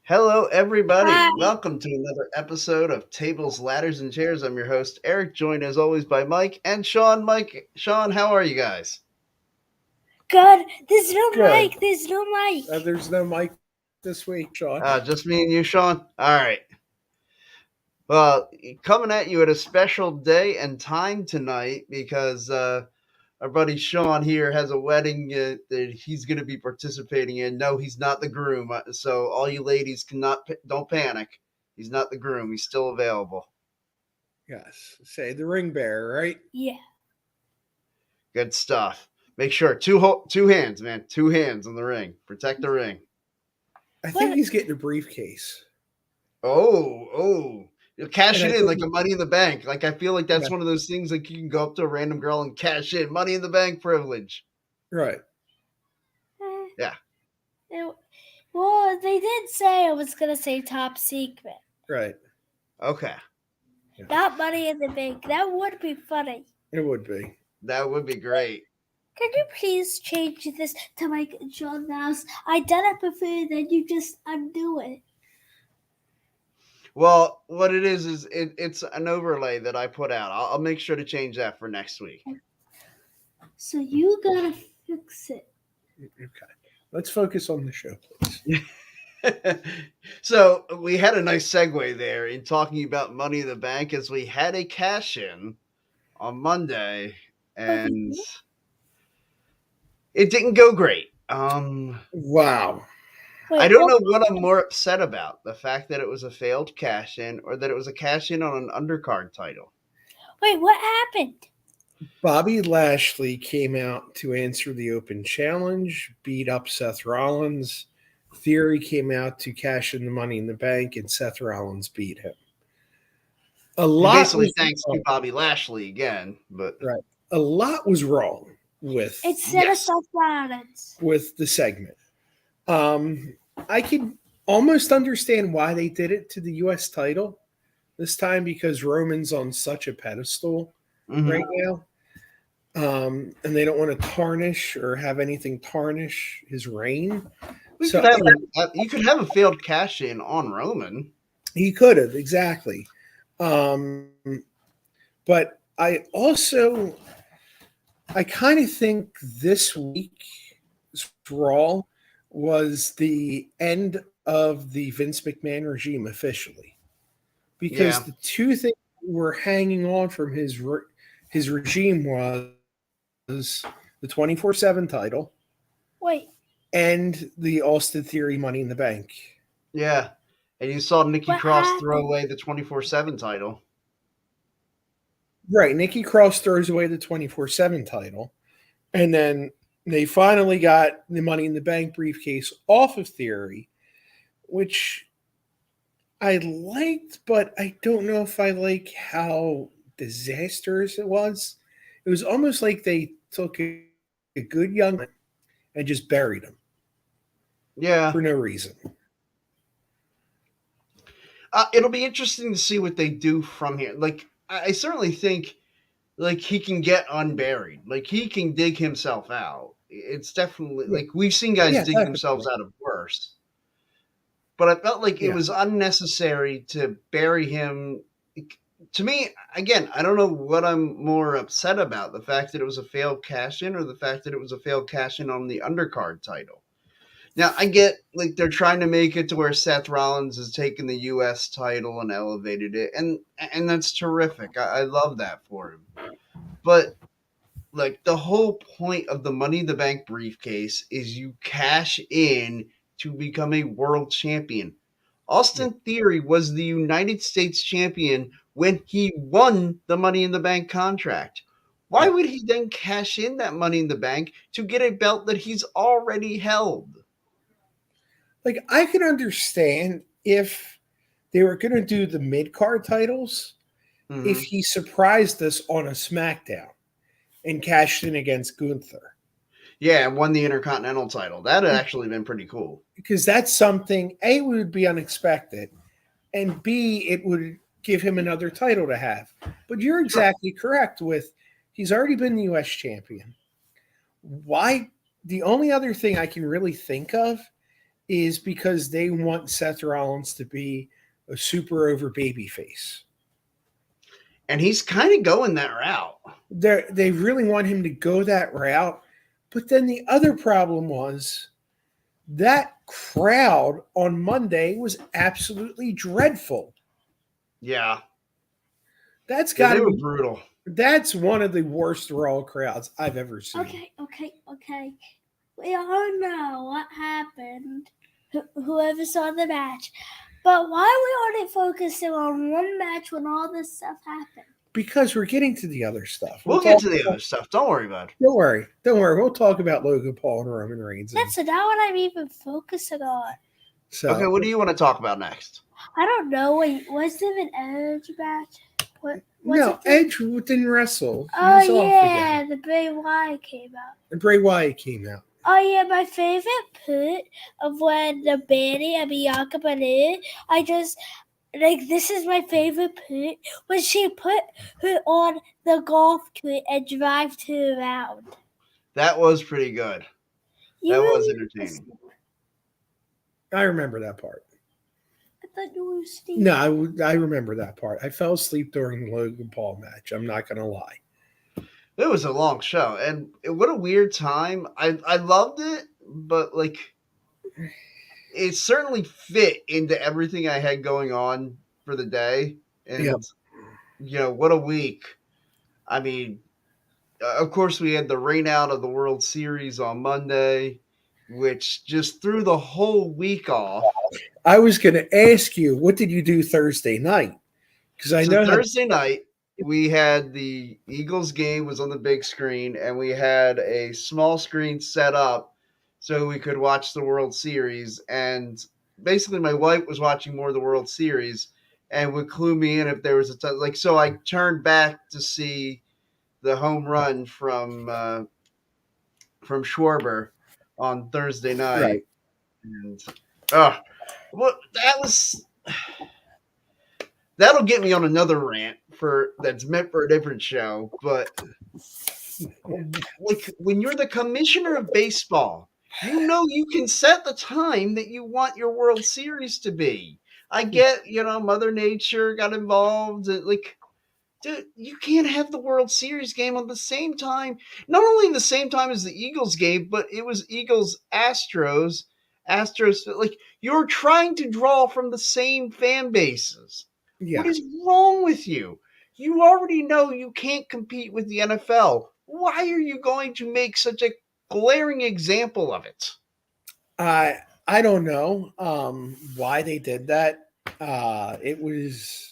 Hello, everybody. Hi, Welcome to another episode of Tables, Ladders, and Chairs. I'm your host, Eric, joined as always by Mike and Sean. Sean, how are you guys? good. There's no Good. mic. There's no mic. There's no Mike this week, Sean. Just me and you, Sean? All right. Well, coming at you at a special day and time tonight because our buddy Sean here has a wedding that he's going to be participating in. No, he's not the groom. So all you ladies don't panic. He's not the groom. He's still available. Yes. Say the ring bearer, right? Yeah. Good stuff. Make sure two hands, man. Two hands on the ring. Protect the ring. I think he's getting a briefcase. Oh. You'll cash And it I in think like a Money in the Bank. Like I feel like that's Yeah. one of those things like you can go up to a random girl and cash in Money in the Bank privilege. Right. Yeah. Well, they did say I was gonna say top secret, Right. Okay. not money in the bank. That would be funny. It would be. That would be great. Can you please change this to Mike and Sean Mouse? I done it before, then you just undo it. Well, what it is it's an overlay that I put out. I'll make sure to change that for next week. So you gotta fix it. Okay. Let's focus on the show, please. So we had a nice segue there in talking about Money in the Bank as we had a cash in on Monday and it didn't go great. Wow. Wait, I don't know what I'm more upset about, the fact that it was a failed cash in or that it was a cash in on an undercard title. Wait, what happened? Bobby Lashley came out to answer the open challenge, beat up Seth Rollins. Theory came out to cash in the Money in the Bank, and Seth Rollins beat him. Basically, thanks to Bobby Lashley again, but right. A lot was wrong with with the segment. I can almost understand why they did it to the U.S. title this time because Roman's on such a pedestal right now. And they don't want to tarnish or have anything tarnish his reign. You could have a failed cash in on Roman. He could have, exactly. But I kind of think this week's Raw was the end of the Vince McMahon regime officially. Because the two things we're hanging on from his regime was the 24/7 title. Wait. And the Austin Theory Money in the Bank. Yeah. And you saw Nikki Cross throw away the 24/7 title. Right. Nikki Cross throws away the 24/7 title. And then they finally got the Money in the Bank briefcase off of Theory, which I liked, but I don't know if I like how disastrous it was. It was almost like they took a good young man and just buried him. Yeah. For no reason. It'll be interesting to see what they do from here. Like, I certainly think, like, he can get unburied. Like, he can dig himself out. It's definitely, like, we've seen guys dig themselves out of worse. But I felt like it was unnecessary to bury him. To me, again, I don't know what I'm more upset about, the fact that it was a failed cash-in or the fact that it was a failed cash-in on the undercard title. Now, I get, like, they're trying to make it to where Seth Rollins has taken the U.S. title and elevated it, and that's terrific. I love that for him. But, like, the whole point of the Money in the Bank briefcase is you cash in to become a world champion. Austin Theory was the United States champion when he won the Money in the Bank contract. Why would he then cash in that Money in the Bank to get a belt that he's already held? Like, I can understand if they were going to do the mid-card titles, if he surprised us on a SmackDown and cashed in against Gunther. Yeah, and won the Intercontinental title. That had actually been pretty cool. Because that's something, A, would be unexpected, and B, it would give him another title to have. But you're exactly correct with, he's already been the U.S. champion. Why? The only other thing I can really think of is because they want Seth Rollins to be a super over babyface. And he's kind of going that route. They really want him to go that route. But then the other problem was that crowd on Monday was absolutely dreadful. Yeah. That's Yeah, got they to were be. brutal. That's one of the worst Raw crowds I've ever seen. Okay. We all know what happened. Whoever saw the match. But why are we only focusing on one match when all this stuff happened? Because we're getting to the other stuff. We'll get to the other stuff. Don't worry about it. Don't worry. We'll talk about Logan Paul and Roman Reigns. That's not what I'm even focusing on. So, Okay, what do you want to talk about next? I don't know. Wait, was there an Edge match? What? No, Edge didn't wrestle. He Oh was off yeah, again. the Bray Wyatt came out. And Bray Wyatt came out. Oh yeah, my favorite part of when the Bailey and Bianca Belair, I just this is my favorite part when she put her on the golf cart and drive her around. That was pretty good. That was entertaining. I remember that part. I thought you were sleeping. No, I remember that part. I fell asleep during the Logan Paul match. I'm not going to lie. It was a long show, and what a weird time. I loved it, but it certainly fit into everything I had going on for the day. And what a week. I mean, of course, we had the rain out of the World Series on Monday, which just threw the whole week off. I was going to ask you, what did you do Thursday night? Because I know Thursday night we had the Eagles game was on the big screen, and we had a small screen set up so we could watch the World Series. And basically, my wife was watching more of the World Series and would clue me in if there was so I turned back to see the home run from Schwarber on Thursday night. Right. And that'll get me on another rant that's meant for a different show. But when you're the commissioner of baseball, you can set the time that you want your World Series to be. I get, Mother Nature got involved. Dude, you can't have the World Series game on the same time. Not only the same time as the Eagles game, but it was Eagles Astros. You're trying to draw from the same fan bases. Yeah. What is wrong with you? You already know you can't compete with the NFL. Why are you going to make such a glaring example of it? I don't know why they did that. It was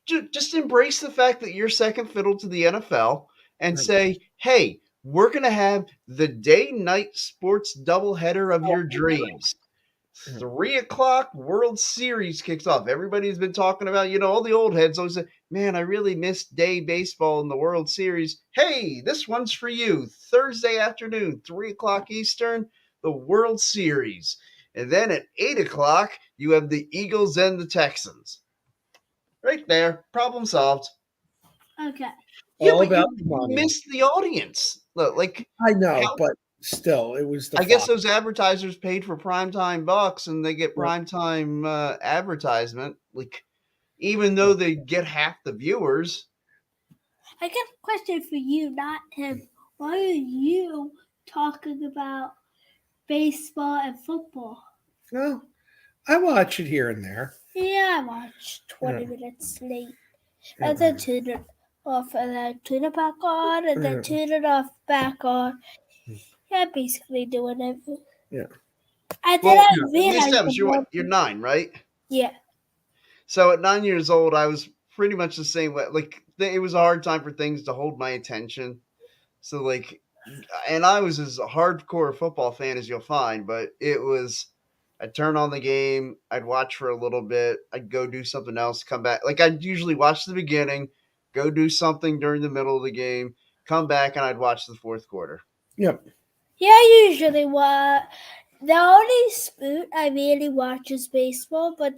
just embrace the fact that you're second fiddle to the NFL and say, hey, we're going to have the day-night sports doubleheader of your dreams. 3:00 World Series kicks off. Everybody's been talking about, all the old heads always say, man, I really missed day baseball in the World Series. Hey, this one's for you. Thursday afternoon, 3:00 Eastern, the World Series. And then at 8:00, you have the Eagles and the Texans. Right there. Problem solved. Okay. Yeah, all but about you money. missed the audience. I know, but still, it was I guess those advertisers paid for primetime bucks and they get primetime advertisement. Even though they get half the viewers. I got a question for you, not him. Why are you talking about baseball and football? Well, I watch it here and there. Yeah, I watch 20 minutes late. And then turn it off, and then turn it back on, and then turn it off, back on. Yeah, basically doing it. Yeah. And then I realized you're 9, right? Yeah. So at 9 years old, I was pretty much the same way. It was a hard time for things to hold my attention. So and I was as a hardcore football fan as you'll find, but it was, I'd turn on the game, I'd watch for a little bit, I'd go do something else, come back. I'd usually watch the beginning, go do something during the middle of the game, come back, and I'd watch the fourth quarter. Yep. Yeah, I usually watch. The only sport I really watch is baseball, but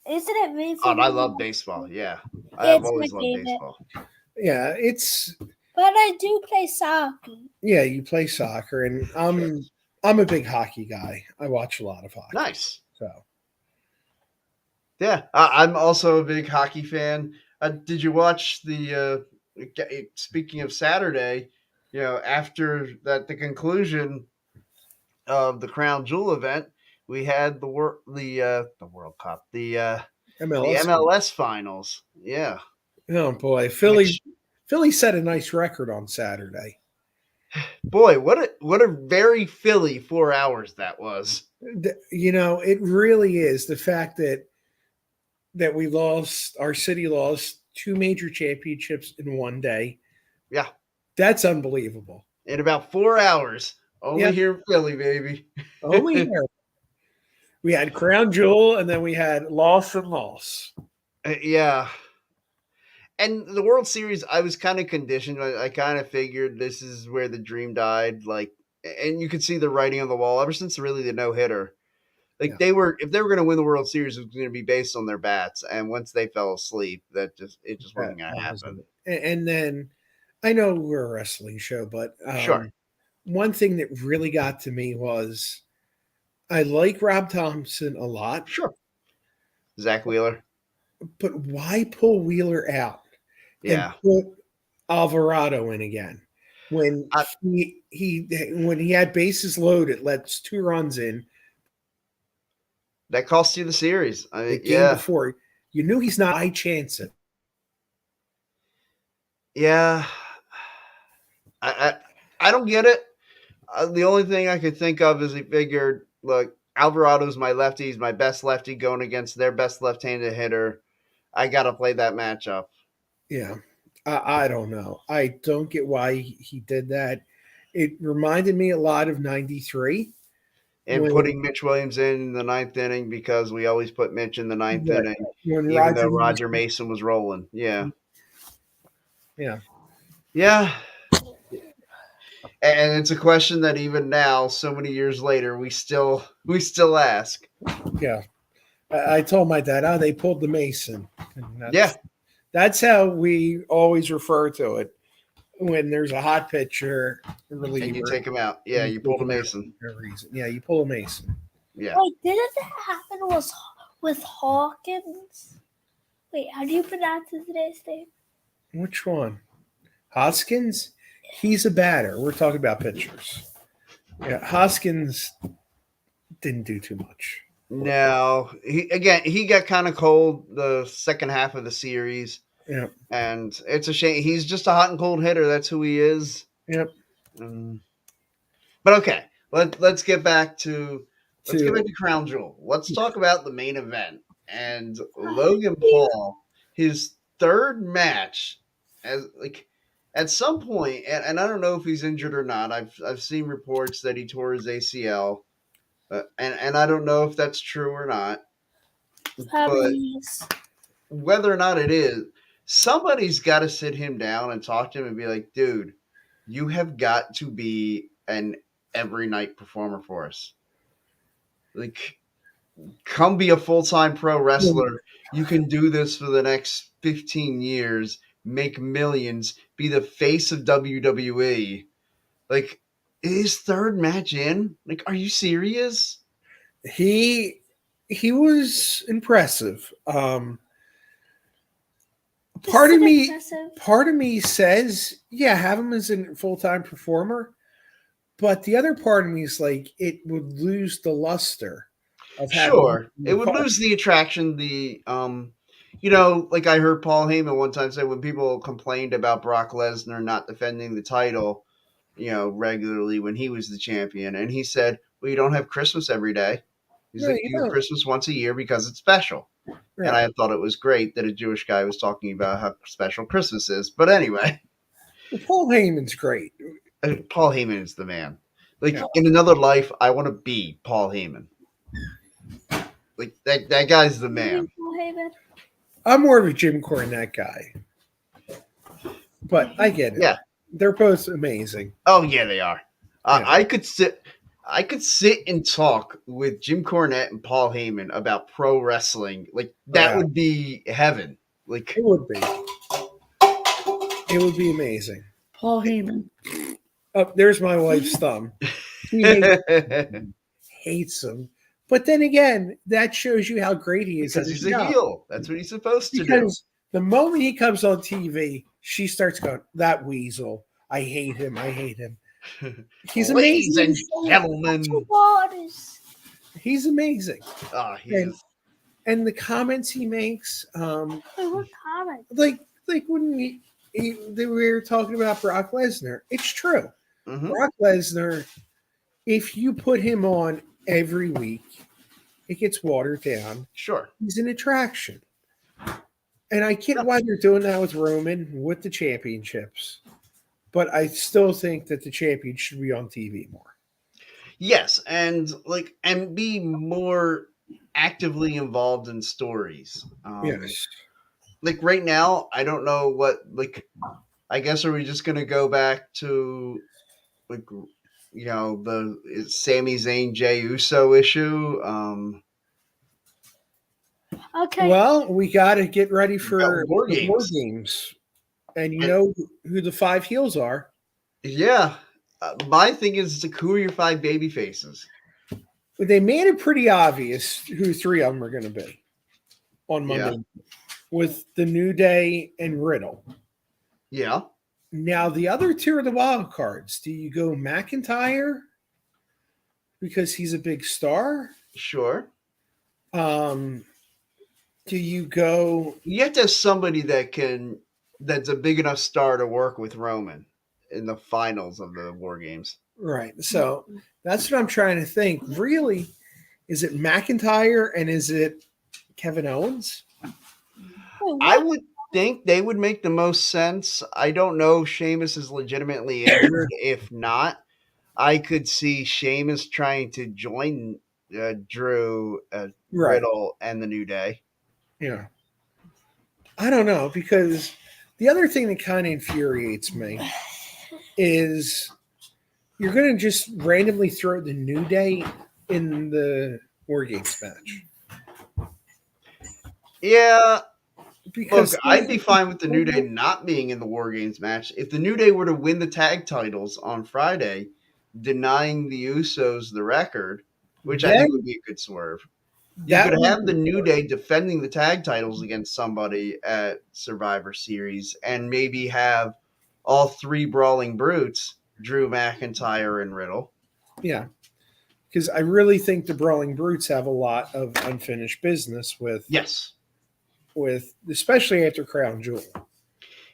isn't it really? Oh, I love baseball. Yeah, I've always loved baseball. Yeah, But I do play soccer. Yeah, you play soccer, and I'm a big hockey guy. I watch a lot of hockey. Nice. So Yeah, I'm also a big hockey fan. Did you watch the? Speaking of Saturday, after the conclusion of the Crown Jewel event, we had the World Cup, the MLS. MLS finals. Yeah, Oh boy, which Philly set a nice record on Saturday. boy, what a very Philly 4 hours that was. It really is the fact that our city lost two major championships in one day. Yeah, That's unbelievable. in about 4 hours, only Yep. here in Philly, baby. Only here. We had Crown Jewel, and then we had loss and loss. Yeah. And the World Series, I was kind of conditioned. I kind of figured this is where the dream died. And you could see the writing on the wall ever since really the no hitter. Yeah. If they were going to win the World Series, it was going to be based on their bats. And once they fell asleep, it just wasn't going to happen. And then I know we're a wrestling show, but Sure. one thing that really got to me was I like Rob Thompson a lot. Sure. Zach Wheeler. But why pull Wheeler out? Yeah. And put Alvarado in again when he had bases loaded, lets 2 runs in. That cost you the series. I mean, The game before, you knew he's not high chance it. Yeah. I don't get it. The only thing I could think of is he figured, look, Alvarado's my lefty. He's my best lefty going against their best left-handed hitter. I got to play that matchup. Yeah. I don't know. I don't get why he did that. It reminded me a lot of 93. And putting Mitch Williams in the 9th inning because we always put Mitch in the 9th inning, when even though Roger Mason was rolling. Yeah. Yeah. Yeah. And it's a question that even now, so many years later, we still ask. Yeah. I told my dad, they pulled the Mason. Yeah. That's how we always refer to it when there's a hot pitcher reliever. And you take him out. Yeah, you pull the Mason. For no reason. Yeah, you pull a Mason. Yeah. Wait, didn't that happen with Hawkins? Wait, how do you pronounce his last name? Which one? Hoskins? He's a batter. We're talking about pitchers. Yeah, Hoskins didn't do too much. No, he got kind of cold the second half of the series. Yeah, and it's a shame. He's just a hot and cold hitter. That's who he is. Yep. But okay, let's get back to Crown Jewel. Let's talk about the main event and Logan Paul, his third match at some point, and I don't know if he's injured or not. I've seen reports that he tore his ACL. And I don't know if that's true or not. Probably is. Whether or not it is, somebody's got to sit him down and talk to him and be like, dude, you have got to be an every night performer for us. Come be a full-time pro wrestler. You can do this for the next 15 years, make millions, be the face of WWE. His third match in? Are you serious? He was impressive. Part of me says, yeah, have him as a full-time performer. But the other part of me is it would lose the luster of sure. It would lose the attraction, I heard Paul Heyman one time say when people complained about Brock Lesnar not defending the title, regularly when he was the champion. And he said, well, you don't have Christmas every day. He's you have Christmas once a year because it's special. Right. And I thought it was great that a Jewish guy was talking about how special Christmas is. But anyway. Well, Paul Heyman's great. Paul Heyman is the man. In another life, I want to be Paul Heyman. That guy's the man. Paul Heyman. I'm more of a Jim Cornette guy. But I get it. Yeah. They're both amazing. Oh yeah, they are. Yeah. I could sit and talk with Jim Cornette and Paul Heyman about pro wrestling. That would be heaven. It would be. It would be amazing. Paul Heyman. Oh, there's my wife's thumb. He hates him. But then again, that shows you how great he is because at his he's a job. heel. That's what he's supposed to do. Because the moment he comes on TV, she starts going, "That weasel. I hate him. I hate him." He's Ladies amazing. and gentlemen. Waters. He's amazing. Oh, he And, is. and the comments he makes, Wait, what comment? like when we were talking about Brock Lesnar, it's true. Mhm. Brock Lesnar, if you put him on every week, it gets watered down. Sure. He's an attraction. And I get why they're doing that with Roman with the championships. But I still think that the champion should be on TV more. Yes, and be more actively involved in stories. Yes. Like right now, I don't know what. I guess are we just gonna go back to the Sami Zayn Jey Uso issue? Okay. Well, we got to get ready for War the War Games. Games. And you know who the 5 heels are. Yeah. My thing is, who are your 5 baby faces? They made it pretty obvious who 3 of them are going to be on Monday with the New Day and Riddle. Yeah. Now, the other 2 are the wild cards. Do you go McIntyre because he's a big star? Sure. Do you go? You have to have somebody that's a big enough star to work with Roman in the finals of the War Games. Right. So that's what I'm trying to think. Really, is it McIntyre and is it Kevin Owens? I would think they would make the most sense. I don't know if Sheamus is legitimately injured. If not, I could see Sheamus trying to join Drew, Riddle, and the New Day. Yeah. I don't know, because the other thing that kind of infuriates me is you're going to just randomly throw the New Day in the War Games match. Yeah. Because look, I'd be fine with the New Day not being in the War Games match. If the New Day were to win the tag titles on Friday, denying the Usos the record, which I think would be a good swerve. You could have the New Day defending the tag titles against somebody at Survivor Series and maybe have all 3 Brawling Brutes, Drew McIntyre and Riddle. Yeah. Because I really think the Brawling Brutes have a lot of unfinished business with especially after Crown Jewel.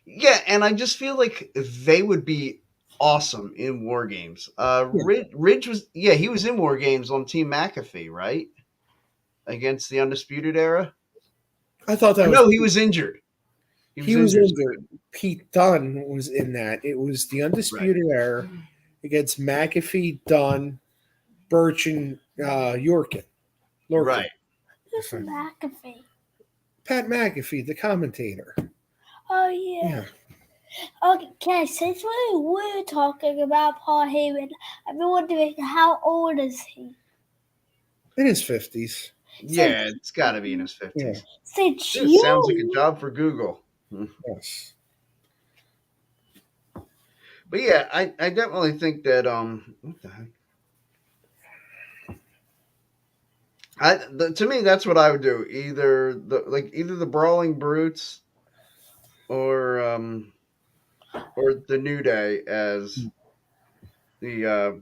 Yeah, and I just feel like they would be awesome in War Games. Ridge was he was in War Games on Team McAfee, right? Against the Undisputed Era. I thought that he was injured. He was injured. Pete Dunne was in that. It was the Undisputed Era against McAfee, Dunne, Birch, and Yorkin. Right. Who's McAfee? Pat McAfee, the commentator. Oh, yeah. Okay, since we were talking about Paul Heyman, I've been wondering, how old is he? In his 50s. Yeah, it's got to be in his 50s. Yeah. This sounds like a job for Google. Yes. But yeah, I definitely think that what the heck? To me, that's what I would do. Either the Brawling Brutes or the New Day as the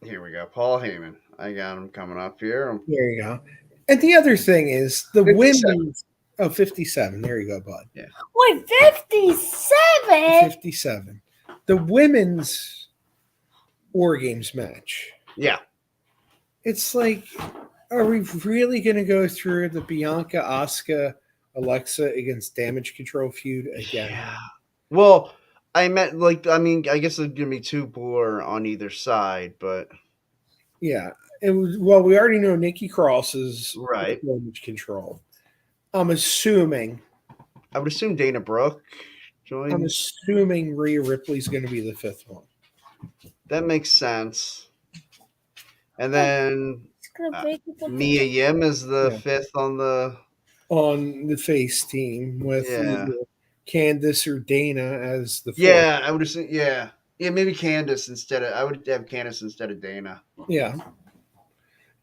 here we go, Paul Heyman. I got him coming up here. There you go. And the other thing is the 57. women's 57. There you go, bud. Yeah. Wait, 57? 57. The women's War Games match. Yeah. It's like, are we really going to go through the Bianca, Asuka, Alexa against Damage Control feud again? Yeah. Well, I guess there's going to be 2 more on either side, but yeah. We already know Nikki Cross is right. Damage Control. I would assume Dana Brooke joins. I'm assuming Rhea Ripley's going to be the 5th one. That makes sense. And then Mia Yim is the 5th on the face team with either Candice or Dana as the 4th. Yeah, I would assume. Yeah, Yeah, maybe Candace instead of. I would have Candace instead of Dana. Yeah.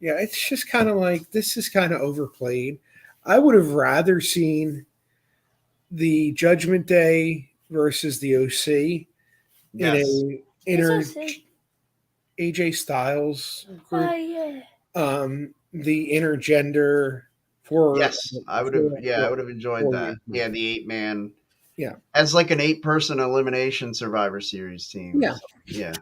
Yeah, it's just kind of like this is kind of overplayed. I would have rather seen the Judgment Day versus the OC in Yes. a It's inter also, AJ Styles oh group, yeah. the intergender for Yes, I would have. for, Yeah, I would have enjoyed for that. years. Yeah, the 8-man Yeah, as like an 8-person elimination Survivor Series team. yeah, Yeah.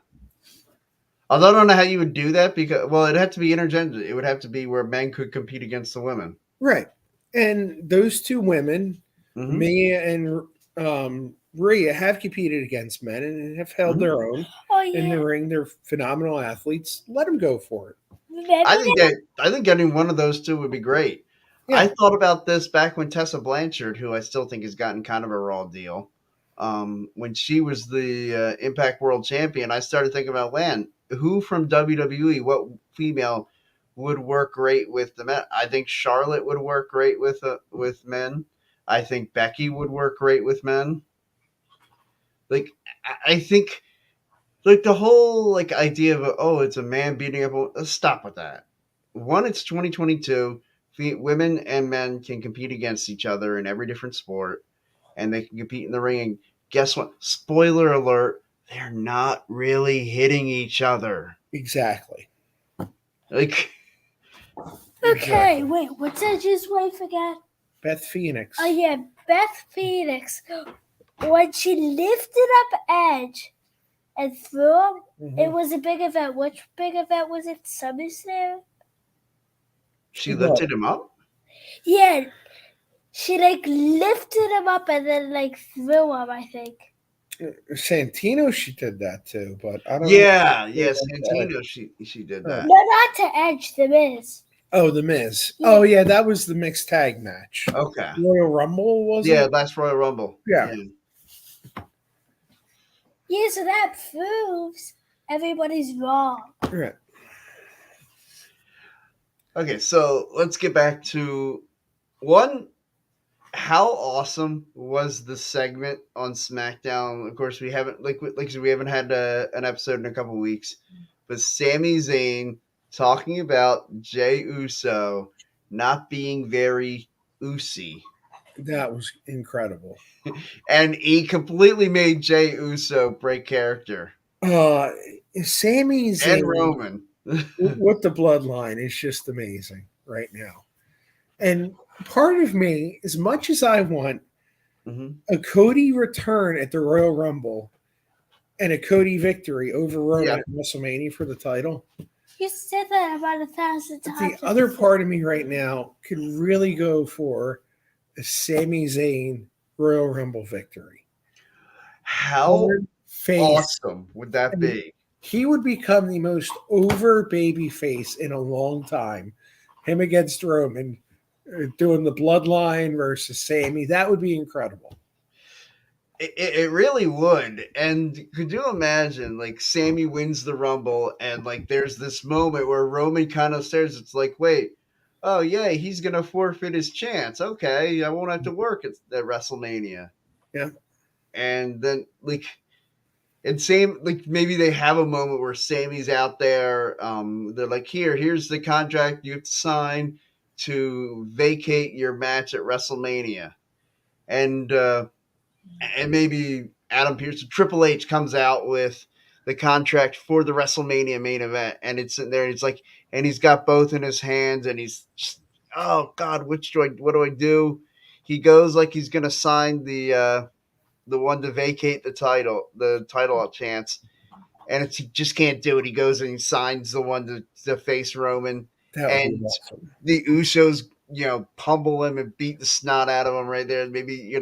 Although I don't know how you would do that because it'd have to be intergender. It would have to be where men could compete against the women. right. And those two women, Hmm. Mia and Rhea, have competed against men and have held Hmm. their own Oh in yeah. the ring. They're phenomenal athletes. Let them go for it. Remember I think getting one of those two would be great. I Yeah, thought about this back when Tessa Blanchard, who I still think has gotten kind of a raw deal, when she was the Impact World Champion. I started thinking about, man, who from WWE, what female would work great with the men? I think Charlotte would work great with men. I think Becky would work great with men. Like I think like the whole like idea of it's a man beating up. Stop with that. One, it's 2022. Women and men can compete against each other in every different sport, and they can compete in the ring. And guess what? Spoiler alert: they're not really hitting each other. exactly. Like, Okay, Exactly. wait, what's Edge's wife again? Beth Phoenix. Oh yeah, Beth Phoenix. When she lifted up Edge and threw him, it Mhm. was a big event. Which big event was it? SummerSlam? she Well, lifted him up. Yeah, she like lifted him up and then like threw him, I think. Santino, she did that too, but I don't know. Yeah, yeah. Santino, she did Oh. that. No, not to Edge, The Miz. Oh, the Miz. Yeah. Oh, yeah, that was the mixed tag match. Okay. Royal Rumble, was Yeah, it? last Royal Rumble. Yeah. Yeah, so that proves everybody's wrong. Right. Okay, so let's get back to one. How awesome was the segment on SmackDown? Of course, we haven't like I said, we haven't had an episode in a couple weeks, but Sami Zayn talking about Jey Uso not being very Usy, That was incredible. and he completely made Jey Uso break character Uh, Sami and Zayn Roman. with the bloodline is just amazing right now. And part of me, as much as I want Hmm. a Cody return at the Royal Rumble and a Cody victory over Roman Yeah, at WrestleMania for the title, You said that about 1,000 but times. the other part of me right now could really go for a Sami Zayn Royal Rumble victory. how Hard face. awesome would that And be? he would become the most over baby face in a long time. Him against Roman, doing the bloodline versus Sammy. That would be incredible. It really would. And could you imagine, like, Sammy wins the Rumble, and, like, there's this moment where Roman kind of stares. It's like, wait, oh, yeah, he's going to forfeit his chance. Okay, I won't have to work at WrestleMania. Yeah. And then, like, and same, like, maybe they have a moment where Sammy's out there. They're like, here's the contract you have to sign to vacate your match at WrestleMania. And maybe Adam Pearce, Triple H comes out with the contract for the WrestleMania main event, and it's in there, and it's like, and he's got both in his hands, and he's just, oh God, what do I do? He goes like he's gonna sign the one to vacate the title chance, and he just can't do it. He goes and he signs the one to face Roman, That would be and awesome. the Usos, pummel him and beat the snot out of him right there. Maybe,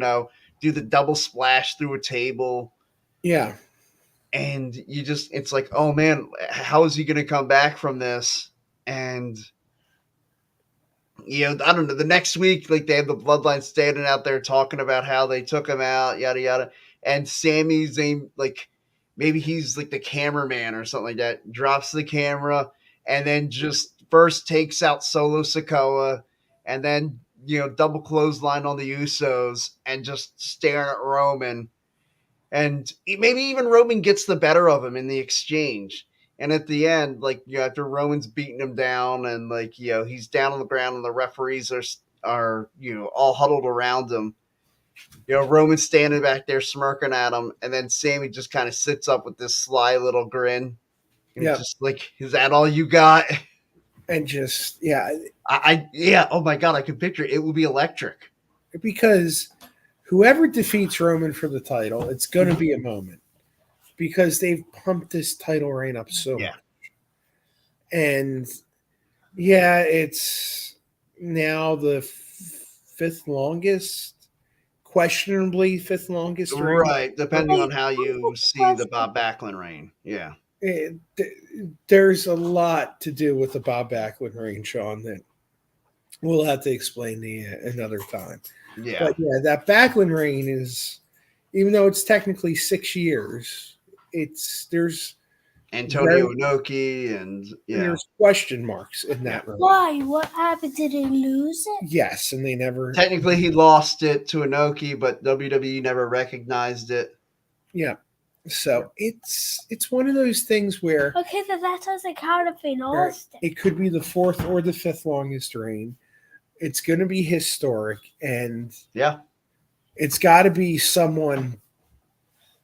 do the double splash through a table. Yeah. And it's like, oh man, how is he going to come back from this? And, I don't know. The next week, like they have the Bloodline standing out there talking about how they took him out, yada, yada. And Sami Zayn, like, maybe he's like the cameraman or something like that, drops the camera and then just first takes out Solo Sikoa and then, double clothesline on the Usos and just staring at Roman. and maybe even Roman gets the better of him in the exchange. And at the end, like, after Roman's beating him down, and like, he's down on the ground, and the referees are all huddled around him. Roman's standing back there smirking at him, and then Sammy just kind of sits up with this sly little grin, and Yeah. just like, is that all you got? And just yeah, Oh my god, I can picture it. It would be electric. because whoever defeats Roman for the title, it's going to be a moment because they've pumped this title reign up so much. And it's now the fifth longest, questionably fifth longest reign. Right, depending on how you see the Bob Backlund reign. Yeah. There's a lot to do with the Bob Backlund reign, Sean, that we'll have to explain to you another time. Yeah. But that Backlund reign is, even though it's technically 6 years, there's Antonio Inoki, and there's question marks in that reign. Why? What happened? Did he lose it? Yes, and they never. Technically, he lost it to Inoki, but WWE never recognized it. Yeah. So it's one of those things where Okay, then that doesn't count if he lost it. it could be the fourth or the fifth longest reign. It's going to be historic, and it's got to be someone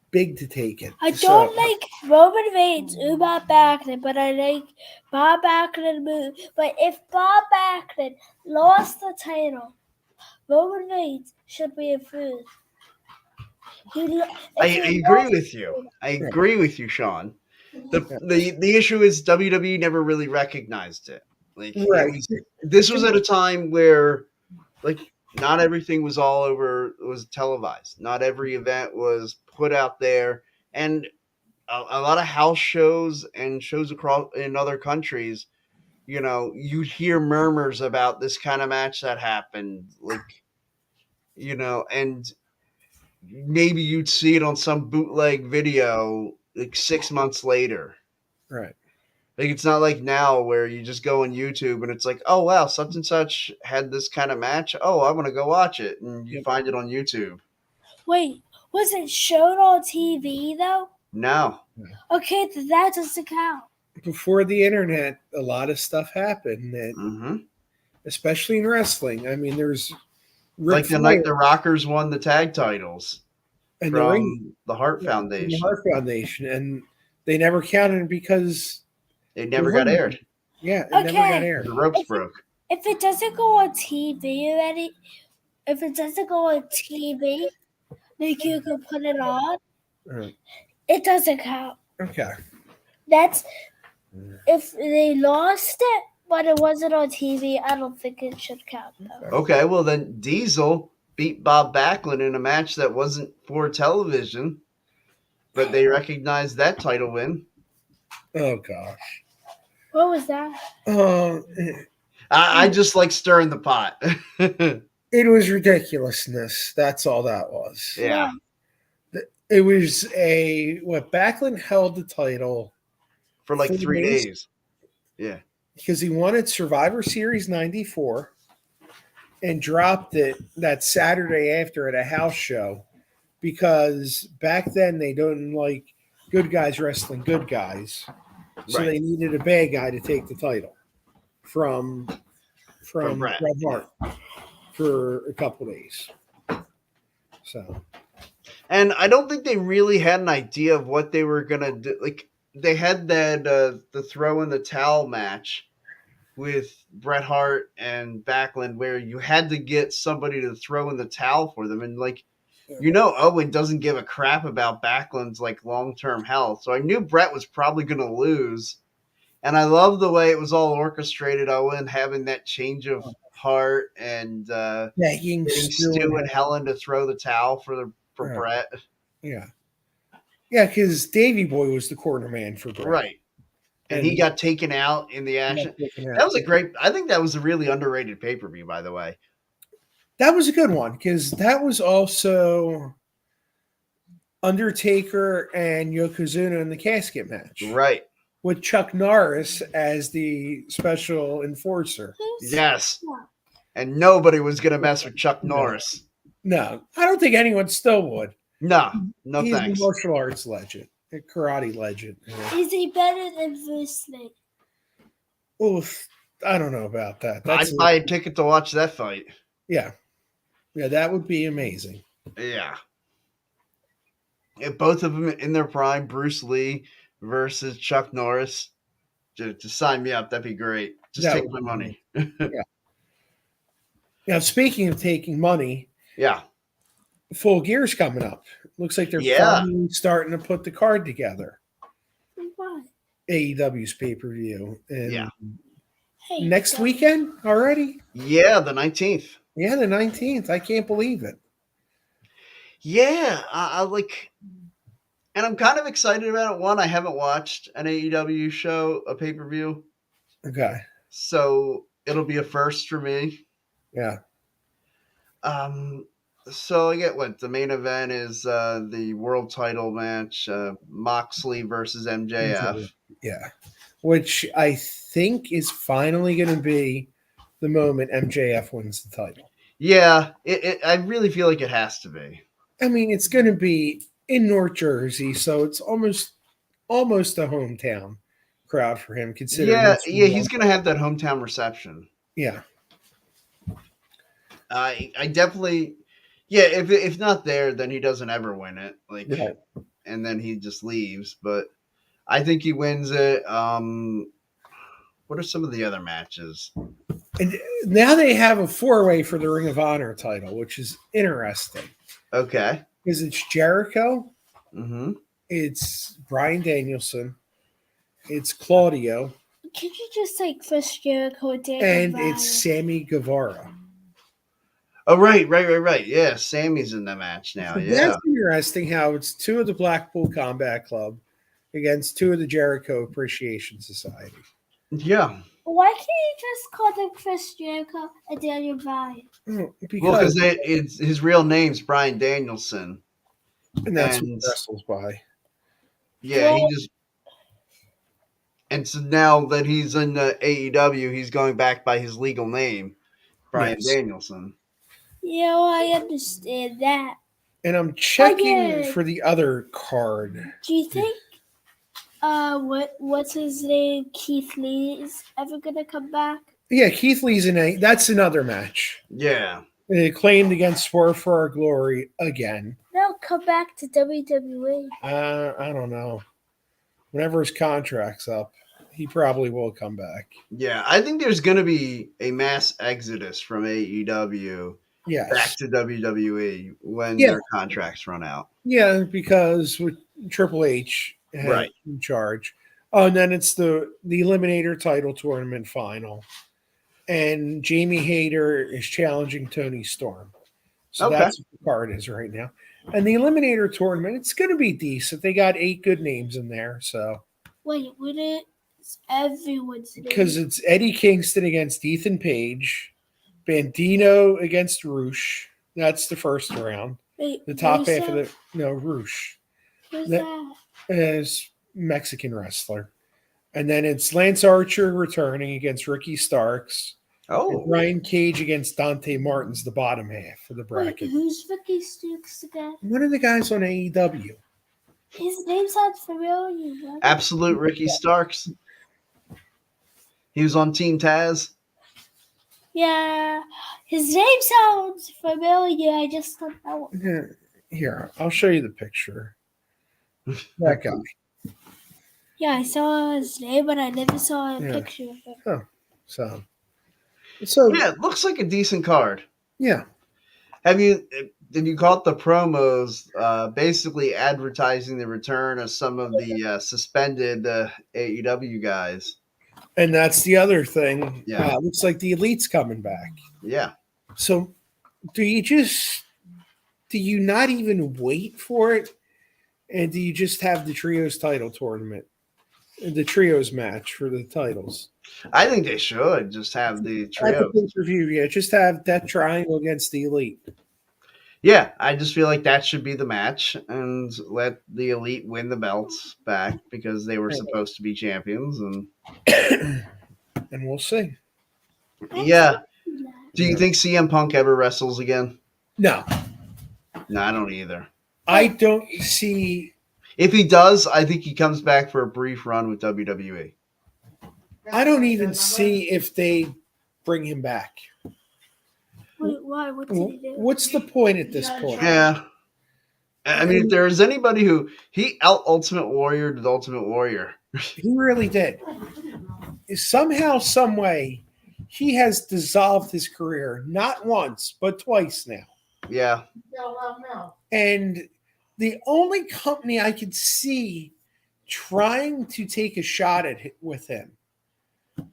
big to take it. I don't like Roman Reigns or Bob Backlund, but I like Bob Backlund move. But if Bob Backlund lost the title, Roman Reigns should be approved. I agree with you. I agree with you, Sean. The issue is WWE never really recognized it. Like, this was at a time where, like, not everything was all over, was televised. Not every event was put out there, and a lot of house shows and shows across in other countries, you'd hear murmurs about this kind of match that happened, like, and maybe you'd see it on some bootleg video like 6 months later. Right. Like, it's not like now where you just go on YouTube and it's like, oh wow, such and such had this kind of match. Oh, I want to go watch it, and you find it on YouTube. Wait, was it shown on TV though? No. Okay, then that doesn't count. Before the internet, a lot of stuff happened, that, especially in wrestling. I mean, there's like the night the Rockers won the tag titles and from the Hart Foundation. The Hart Foundation, and they never counted because they never got aired. Yeah, it never got aired. The ropes broke. If it doesn't go on TV already, like you can put it on, it doesn't count. Okay. That's if they lost it, but it wasn't on TV. I don't think it should count though. Okay, well then Diesel beat Bob Backlund in a match that wasn't for television, but they recognized that title win. Oh gosh. What was that? I just like stirring the pot. It was ridiculousness. That's all that was. Yeah. It was Backlund held the title for like 3 days. Yeah. Because he won at Survivor Series 94 and dropped it that Saturday after at a house show, because back then they don't like good guys wrestling good guys. So they needed a bad guy to take the title from Bret Hart for a couple days. So, and I don't think they really had an idea of what they were gonna do. Like, they had that the throw in the towel match with Bret Hart and Backlund, where you had to get somebody to throw in the towel for them, and like, Owen doesn't give a crap about Backlund's like long-term health, so I knew Bret was probably gonna lose. And I love the way it was all orchestrated. Owen having that change of heart, and getting Stu and Helen to throw the towel for Bret. Yeah. Yeah, because Davey Boy was the corner man for Bret. Right. And he got taken out in the action. That was I think that was a really underrated pay-per-view, by the way. That was a good one, because that was also Undertaker and Yokozuna in the casket match. Right. With Chuck Norris as the special enforcer. Yes. And nobody was going to mess with Chuck Norris. No, I don't think anyone still would. No, no He's a thanks. martial arts legend, a karate legend. Is he better than Bruce Lee? Oof, I don't know about that. I'd buy a ticket to watch that fight. Yeah, that would be amazing. Yeah. If both of them in their prime, Bruce Lee versus Chuck Norris, to sign me up. That'd be great. Just That take would my be money. Yeah. Now, speaking of taking money, Yeah. Full Gear's coming up. Looks like they're Yeah. finally starting to put the card together. What? AEW's pay per view. And Yeah. Hey, next weekend already? Yeah, the 19th. Yeah, the 19th. I can't believe it. Yeah, I like, and I'm kind of excited about it. One, I haven't watched an AEW show, a pay per view, Okay. so it'll be a first for me. Yeah. So I get what the main event is: the world title match, Moxley versus MJF. Yeah. Which I think is finally going to be the moment MJF wins the title. Yeah, I really feel like it has to be. I mean, it's going to be in North Jersey, so it's almost a hometown crowd for him. Considering Yeah, he's gonna have that hometown reception. Yeah. I definitely, yeah. If not there, then he doesn't ever win it. Like, Right. and then he just leaves. But I think he wins it. What are some of the other matches? And now they have a 4-way for the Ring of Honor title, which is interesting Okay. because it's Jericho, Mm-hmm. it's Bryan Danielson, it's Claudio, Could you just like Chris Jericho and Daniel and Bryan? it's Sammy Guevara. Oh, right. Yeah, Sammy's in the match now. So Yeah. that's interesting how it's 2 of the Blackpool Combat Club against 2 of the Jericho Appreciation Society. Yeah. Why can't you just call them Chris Jericho and Daniel Bryan? Well, Because because it's his real name's Bryan Danielson. and that's and- what wrestles by. Yeah, Well- he just. And so now that he's in the AEW, he's going back by his legal name, Bryan Yes. Danielson. Yeah, well, I understand that. And I'm checking yeah. for the other card. Do you think what's his name, Keith Lee, is ever gonna come back? Yeah, Keith Lee's in a. That's another match. Yeah. Claimed against Swerve for Our Glory again. No, come back to WWE. I don't know. Whenever his contract's up, he probably will come back. Yeah, I think there's going to be a mass exodus from AEW Yes. back to WWE when Yeah. their contracts run out. Yeah, because with Triple H Right. in charge. Oh, and then it's the Eliminator title tournament final. And Jamie Hayter is challenging Tony Storm. So Okay. that's what the card is right now. And the Eliminator tournament, it's going to be decent. They got 8 good names in there. So Wait, what is everyone's name? because it's Eddie Kingston against Ethan Page, Bandino against Roosh. That's the first round. Wait, The top Rusev? half of the Roosh Who's that- that? is Mexican wrestler. And then it's Lance Archer returning against Ricky Starks. Oh. And Brian Cage against Dante Martin's the bottom half of the Wait, bracket. who's Ricky Starks again? One of the guys on AEW. His name sounds familiar. Right? Absolute Ricky Starks. He was on Team Taz. Yeah, his name sounds familiar. I just don't know. Here, I'll show you the picture. That guy. Yeah, I saw his name, but I never saw a Yeah. picture of him. So Yeah, it looks like a decent card. yeah. Did you call it the promos? Basically advertising the return of some of the suspended AEW guys. And that's the other thing. Yeah. Looks like the Elite's coming back. Yeah. So do you not even wait for it? And do you just have the trios title tournament? The trios match for the titles. I think they should just have the At the trio. pay-per-view, yeah, just have that triangle against the Elite. Yeah, I just feel like that should be the match and let the Elite win the belts back because they were supposed to be champions. And And we'll see. yeah, do you think CM Punk ever wrestles again? No. No, I don't either. I don't see. If he does, I think he comes back for a brief run with WWE. I don't even see if they bring him back. Wait, why? What did he do? What's the point at this point? Yeah. I mean, if there is anybody who he out Ultimate Warrior to the Ultimate Warrior. He really did. Somehow, some way, he has dissolved his career not once but twice now. Yeah. And the only company I could see trying to take a shot at with him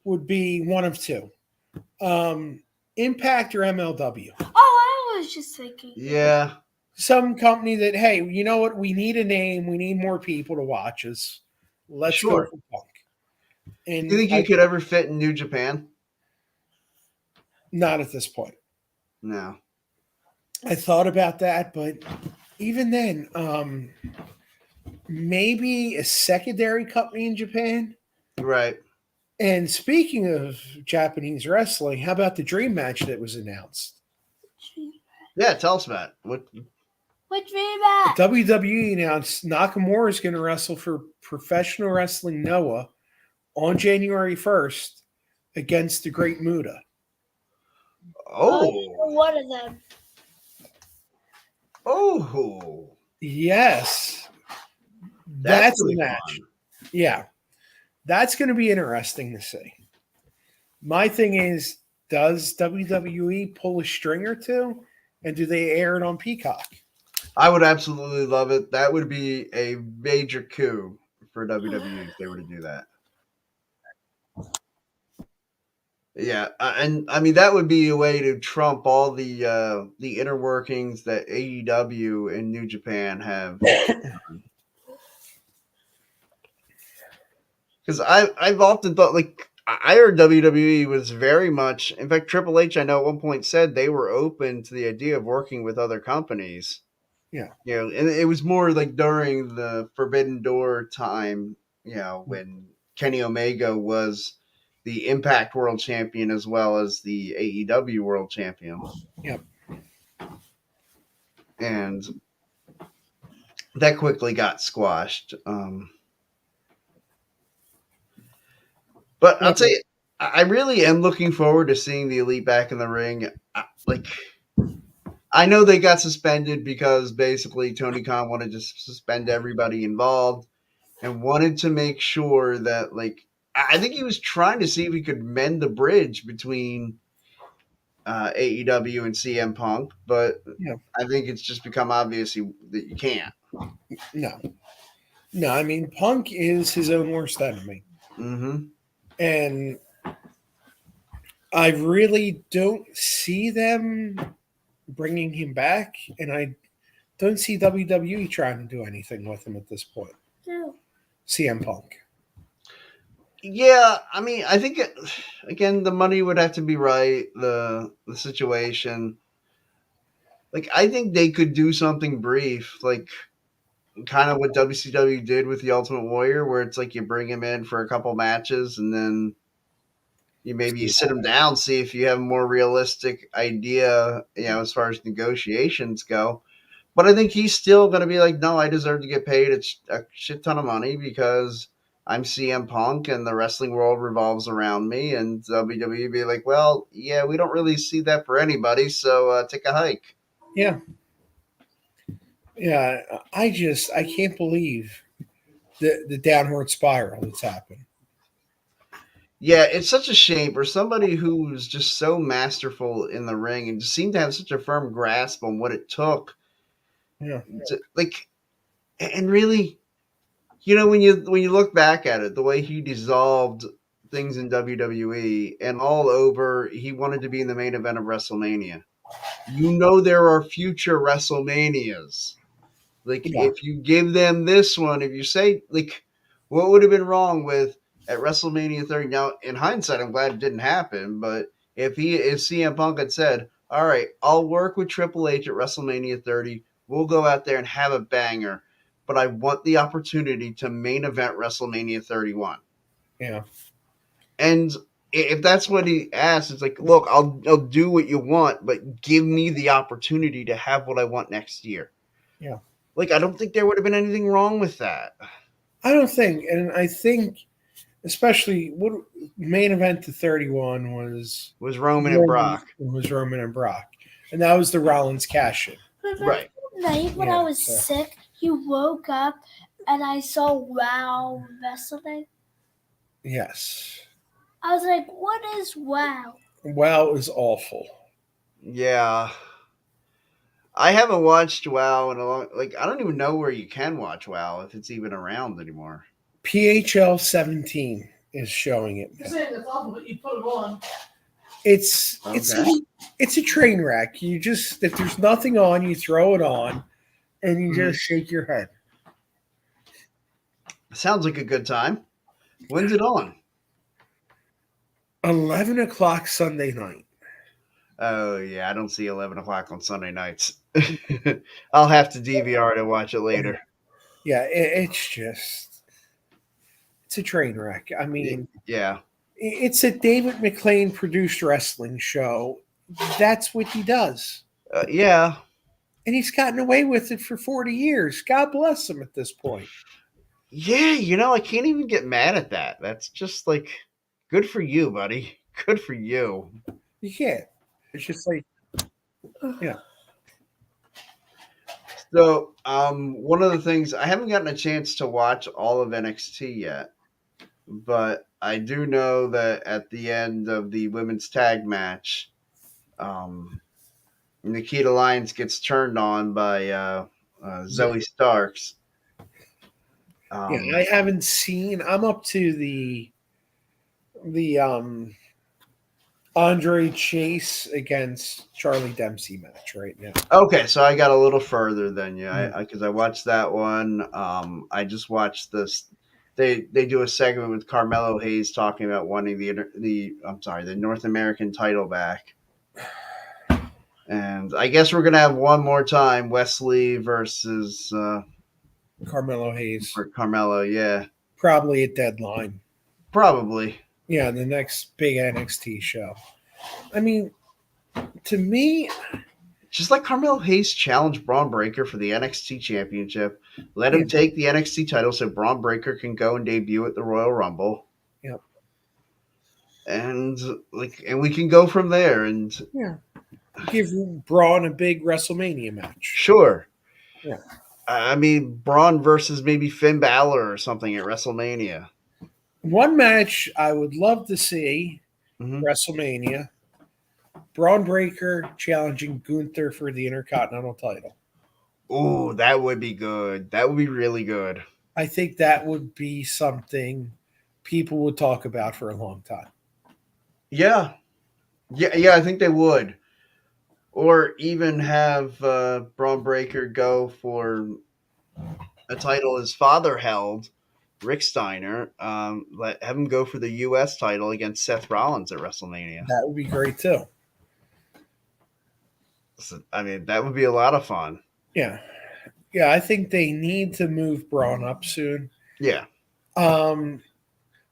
would be one of two: Impact or MLW. Oh, I was just thinking. Yeah. Some company that, hey, you know what? We need a name. We need more people to watch us. Let's Sure. go for Punk. And Do you think you could ever fit in New Japan? Not at this point. No. I thought about that, but even then, maybe a secondary company in Japan. Right. And speaking of Japanese wrestling, how about the dream match that was announced? Yeah, tell us about it. What dream match? WWE announced Nakamura is going to wrestle for Professional Wrestling Noah on January 1st against the Great Muta. Oh. One of them. Oh. Yes. That's the match. Yeah. That's going to be interesting to see. My thing is, does WWE pull a string or two? And do they air it on Peacock? I would absolutely love it. That would be a major coup for WWE if they were to do that. Yeah, and I mean that would be a way to trump all the inner workings that AEW and New Japan have. Because I've often thought, like, I heard WWE was very much, in fact, Triple H, I know at one point said they were open to the idea of working with other companies. Yeah. You know, and it was more like during the Forbidden Door time, you know, when Kenny Omega was the Impact World Champion as well as the AEW World Champion. Yep. And that quickly got squashed. But I'll tell you, I really am looking forward to seeing the Elite back in the ring. I know they got suspended because basically Tony Khan wanted to suspend everybody involved and wanted to make sure that, like, I think he was trying to see if he could mend the bridge between AEW and CM Punk, but Yeah. I think it's just become obvious that you can't. No, I mean, Punk is his own worst enemy. Mm-hmm. And I really don't see them bringing him back, and I don't see WWE trying to do anything with him at this point. No. CM Punk. Yeah, I mean, I think again the money would have to be right, the situation. Like, I think they could do something brief, like kind of what WCW did with the Ultimate Warrior, where it's like you bring him in for a couple matches and then you sit him down, see if you have a more realistic idea, you know, as far as negotiations go. But I think he's still going to be like, no, I deserve to get paid a shit ton of money because I'm CM Punk and the wrestling world revolves around me. And WWE be like, well, yeah, we don't really see that for anybody, so take a hike. Yeah. Yeah, I can't believe the downward spiral that's happened. Yeah, it's such a shame for somebody who was just so masterful in the ring and just seemed to have such a firm grasp on what it took. Yeah. Like, and really, you know, when you look back at it, the way he dissolved things in WWE and all over, he wanted to be in the main event of WrestleMania. You know, there are future WrestleManias. Like, if you give them this one, if you say, like, what would have been wrong with at WrestleMania 30? Now, in hindsight, I'm glad it didn't happen. But if CM Punk had said, "All right, I'll work with Triple H at WrestleMania 30. We'll go out there and have a banger, but I want the opportunity to main event WrestleMania 31." Yeah. And if that's what he asked, it's like, look, I'll do what you want, but give me the opportunity to have what I want next year. Yeah. Like, I don't think there would have been anything wrong with that. I don't think, and I think especially what main event to 31 Was Roman and Brock. was Roman and Brock, and that was the Rollins cash in. Remember Right. that night when Yeah, I was so- sick, you woke up and I saw WoW wrestling? Yes. I was like, what is WoW? Wow, it was awful. Yeah. I haven't watched WoW in a long, like, I don't even know where you can watch WoW if it's even around anymore. PHL 17 is showing it. You're saying it's awful, but you put it on. It's Okay. it's a train wreck. You just if there's nothing on, you throw it on, and you Mhm. just shake your head. Sounds like a good time. When's it on? 11 o'clock Sunday night. Oh, yeah, I don't see 11 o'clock on Sunday nights. I'll have to DVR to watch it later. Yeah, it's a train wreck. I mean, Yeah. it's a David McLean produced wrestling show. That's what he does. Yeah. And he's gotten away with it for 40 years. God bless him at this point. Yeah, I can't even get mad at that. That's just like, good for you, buddy. Good for you. You can't. It's just like, So, one of the things I haven't gotten a chance to watch all of NXT yet, but I do know that at the end of the women's tag match, Nikita Lyons gets turned on by Zoe Starks. yeah, I haven't seen. I'm up to the Andre Chase against Charlie Dempsey match right now. Okay, so I got a little further than you, because I watched that one. I just watched this. They do a segment with Carmelo Hayes talking about wanting the North American title back, and I guess we're gonna have one more time Wesley versus Carmelo Hayes, for Carmelo. Yeah, probably at Deadline. probably. Yeah, the next big NXT show. I mean, to me, Just like Carmelo Hayes challenged Braun Breaker for the NXT Championship, let him take the NXT title so Braun Breaker can go and debut at the Royal Rumble. Yep. And we can go from there. And give Braun a big WrestleMania match. sure. Yeah. I mean, Braun versus maybe Finn Balor or something at WrestleMania. One match I would love to see, WrestleMania, Braun Breaker challenging Gunther for the Intercontinental title. Ooh, that would be good. That would be really good. I think that would be something people would talk about for a long time. Yeah. Yeah, I think they would. Or even have Braun Breaker go for a title his father held, Rick Steiner. Have him go for the U.S. title against Seth Rollins at WrestleMania. That would be great too. So, I mean, that would be a lot of fun. Yeah. Yeah, I think they need to move Braun up soon. Yeah.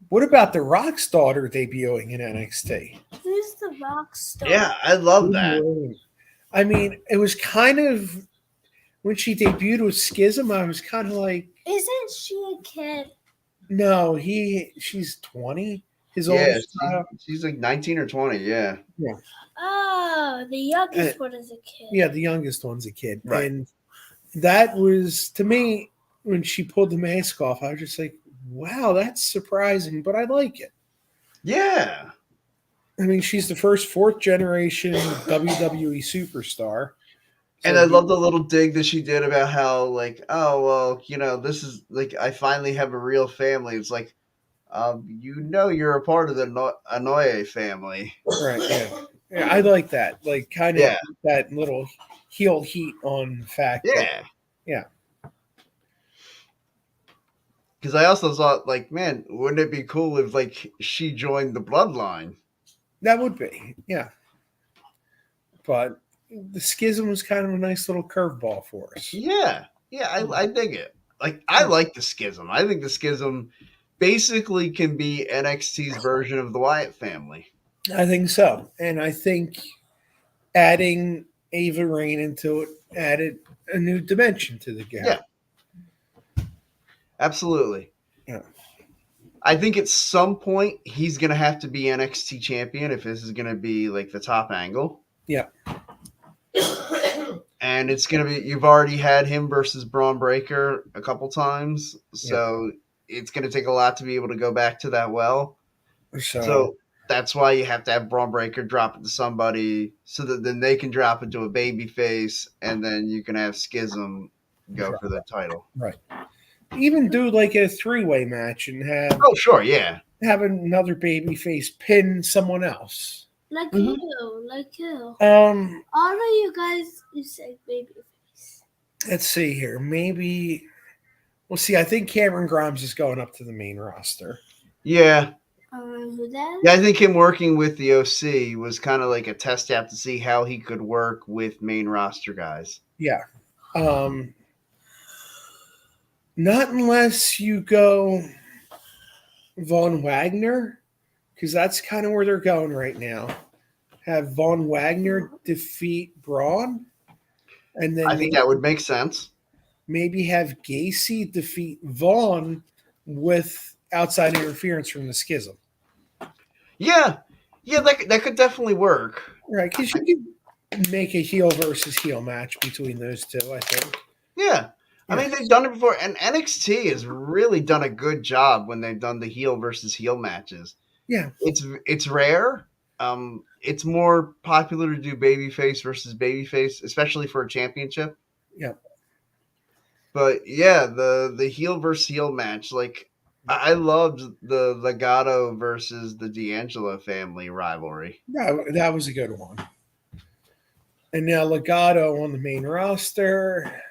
What about the Rock's daughter debuting in NXT? Who's the rock star? Yeah, I love that. I mean, it was kind of when she debuted with Schism, I was kind of like, Isn't she a kid? no, she's 20. His Yeah, oldest child. she's like 19 or 20, yeah. Oh, the youngest one is a kid. Yeah, the youngest one's a kid. Right. And that was, to me, when she pulled the mask off, I was just like, wow, that's surprising, but I like it. Yeah. I mean, she's the first fourth generation WWE superstar. And I love the little dig that she did about how, like, oh, well, this is, like, I finally have a real family. It's like, you're a part of the Anoye family. Right, yeah. I like that. Like, kind of that little heel heat on the fact that, Yeah. Because I also thought, like, man, wouldn't it be cool if, like, she joined the bloodline? That would be, yeah. But the Schism was kind of a nice little curveball for us. Yeah. Yeah, I dig it. Like, I like the Schism. I think the Schism basically can be NXT's version of the Wyatt family. I think so. And I think adding Ava Rain into it added a new dimension to the game. Yeah. Absolutely. Yeah. I think at some point he's gonna have to be NXT champion if this is gonna be like the top angle. Yeah. And it's gonna be you've already had him versus Braun Breaker a couple times, so it's gonna take a lot to be able to go back to that well. So that's why you have to have Braun Breaker drop it to somebody so that then they can drop it to a baby face and then you can have Schism go for the title. Right. Even do like a 3-way match and have Oh sure, yeah. have another baby face pin someone else. Like Mhm. who? Like who? Um, All of you guys, you say babyface. let's see here. Maybe we'll see. I think Cameron Grimes is going up to the main roster. Yeah. Who that? Yeah, I think him working with the OC was kind of like a test app to see how he could work with main roster guys. Yeah. Not unless you go Von Wagner, because that's kind of where they're going right now. Have Von Wagner defeat Braun, and then I think that would make sense. maybe have Gacy defeat Vaughn with outside interference from the Schism. Yeah. Yeah, that could definitely work. Right, because you can make a heel versus heel match between those two, I think. Yeah. I mean, they've done it before, and NXT has really done a good job when they've done the heel versus heel matches. Yeah. It's rare. It's more popular to do babyface versus babyface, especially for a championship. Yeah. But yeah, the heel versus heel match, like I loved the Legato versus the D'Angelo family rivalry. That was a good one. And now Legato on the main roster.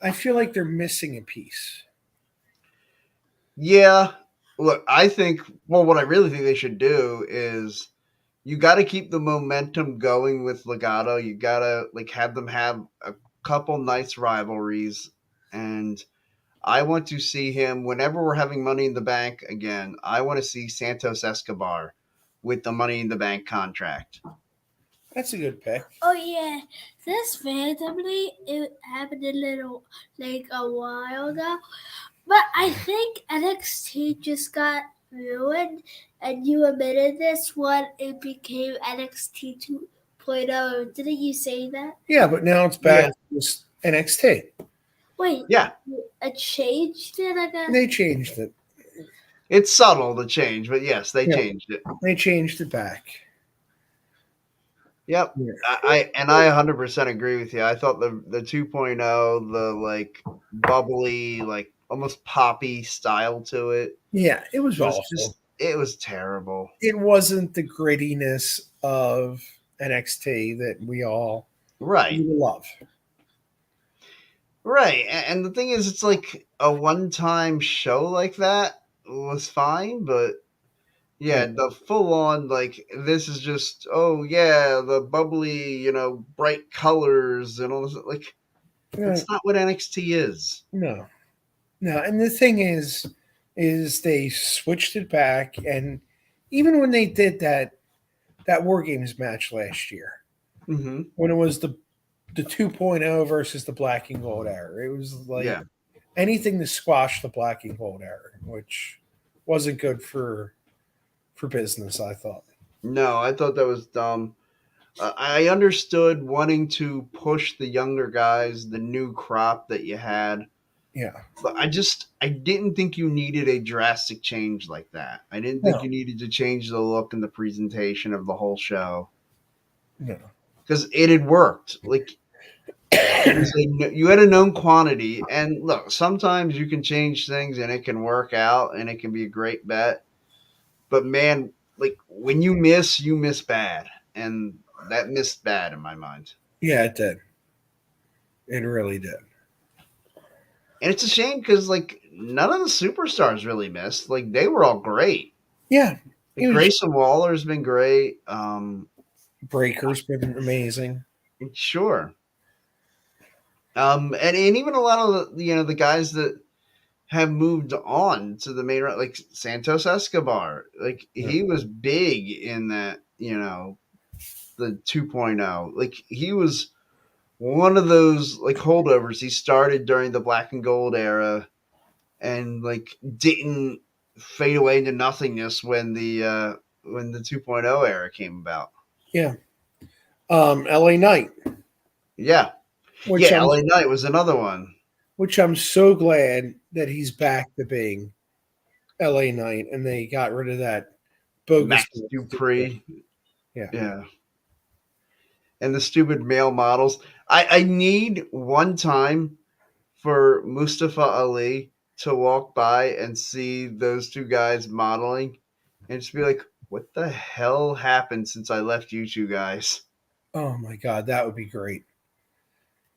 I feel like they're missing a piece. Yeah. Look, what I really think they should do is you got to keep the momentum going with Legato. You got to like have them have a couple nice rivalries, and I want to see him whenever we're having Money in the Bank again. I want to see Santos Escobar with the Money in the Bank contract. That's a good pick. Oh yeah, this randomly it happened a little like a while ago, but I think NXT just got ruined, and you admitted this when it became NXT 2.0. Didn't you say that? Yeah, but now it's back to just NXT. Wait, Yeah, it changed it again. They changed it. it's subtle the change, but yes, they changed it. They changed it back. Yep. Yeah. I 100% agree with you. I thought the 2.0, the like bubbly, like almost poppy style to it Yeah, it was was awful. it was terrible. It wasn't the grittiness of NXT that we all Right. love. Right. And the thing is it's like a one-time show like that was fine, but yeah, the full on like this is just the bubbly, bright colors and all this like that's not what NXT is. No. And the thing is they switched it back, and even when they did that War Games match last year, Mm-hmm. when it was the 2.0 versus the Black and Gold era, it was like anything to squash the Black and Gold era, which wasn't good for business, I thought. No, I thought that was dumb. I understood wanting to push the younger guys, the new crop that you had. Yeah. But I didn't think you needed a drastic change like that. I didn't think you needed to change the look and the presentation of the whole show. No. Because it had worked. Like, you had a known quantity. And look, sometimes you can change things and it can work out and it can be a great bet. But man, like when you miss bad. And that missed bad in my mind. Yeah, it did. It really did. And it's a shame because like none of the superstars really missed. Like they were all great. Yeah. Like, Grayson Waller's been great. Breaker's been amazing. Sure. And even a lot of the guys that have moved on to the main, like Santos Escobar, like he was big in that, the 2.0. Like he was one of those like holdovers. He started during the black and gold era and like didn't fade away into nothingness when the 2.0 era came about. Yeah. LA Knight, Yeah. which Yeah, I'm LA Knight was another one. which I'm so glad that he's back to being LA Knight, and they got rid of that bogus. Max Dupree. Yeah. Yeah. And the stupid male models. I need one time for Mustafa Ali to walk by and see those two guys modeling and just be like, what the hell happened since I left you two guys? Oh my God, that would be great.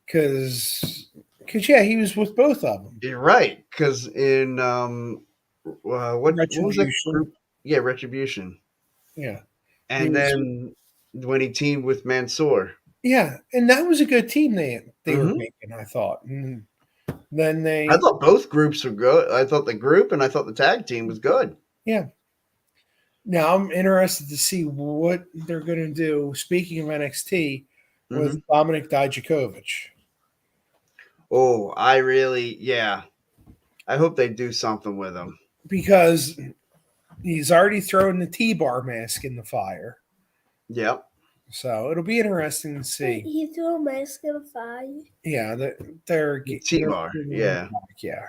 Because yeah, he was with both of them. You're right. Because in, what was that Retribution. group? Yeah, Retribution. Yeah. He And was. then when he teamed with Mansoor. Yeah, and that was a good team they were Mhm. making. I thought. And then I they. thought both groups were good. I thought the group and I thought the tag team was good. Yeah. Now I'm interested to see what they're going to do. Speaking of NXT, with Hmm. Dominic Dijakovic, Oh, yeah. I hope they do something with him. because he's already thrown the T-bar mask in the fire. Yep. So it'll be interesting to see. He threw a mask in a fire. Yeah, The T-bar. Yeah. yeah.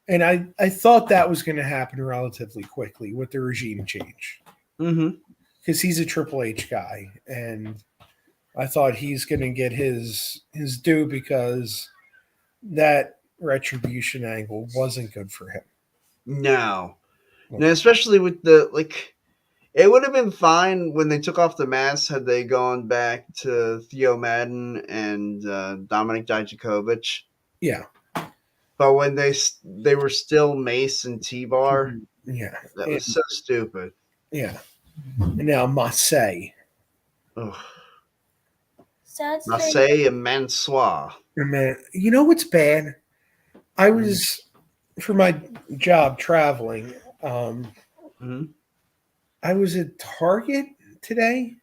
And I thought that was going to happen relatively quickly with the regime change, Hmm. because he's a Triple H guy, and I thought he's going to get his due, because that retribution angle wasn't good for him. No. No, especially with the like it would have been fine when they took off the mask had they gone back to Theo Madden and Dominic Dijakovic. Yeah, But when they were still Mace and T-Bar, yeah, that and, was so stupid. yeah. And now Marseille. Ugh. Sounds like Marseille and Mansoir. And man, you know what's bad? I was, for my job traveling. Hmm. I was at Target today,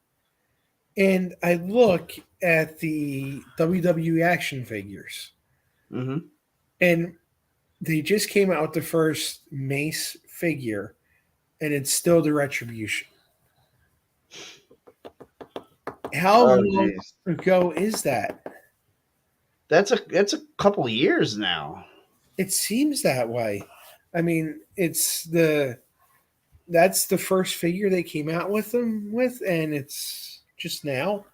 and I look at the WWE action figures, Hmm. and they just came out with the first Mace figure, and it's still the Retribution. How Oh long jeez. ago is that? That's a couple years now. It seems that way. I mean, that's the first figure they came out with them with, and it's just now.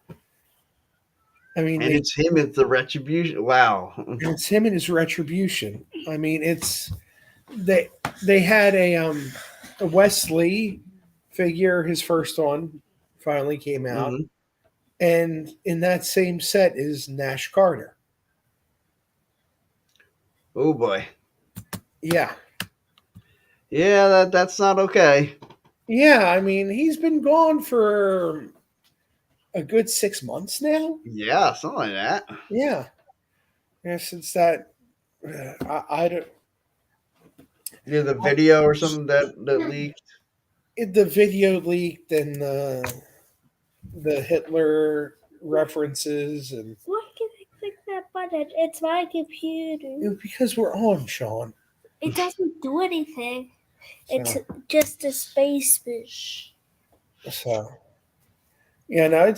I mean, And it's him at the Retribution. Wow. it's him and his Retribution. I mean, they they had a Wes Lee figure. His first one finally came out, Hmm. and in that same set is Nash Carter. Oh boy. Yeah, Yeah, that's not okay. yeah. I mean, he's been gone for a good 6 months now. Yeah, something like that. Yeah, yeah. Since that, I don't. Yeah, the video or something that leaked. The video leaked, and the Hitler references, and why can I click that button? It's my computer. because we're on, Sean. It doesn't do anything. It's So, just a space fish. so yeah, no,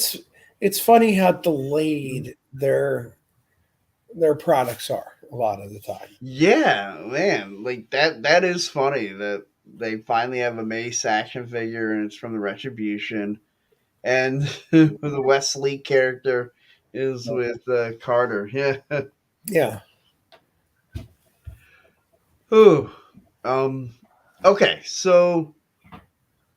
it's funny how delayed their products are a lot of the time. Yeah, man, like that is funny that they finally have a Mace action figure and it's from the Retribution, and the Wesley character is with Carter. Yeah. Yeah, Ooh. Um. Okay, so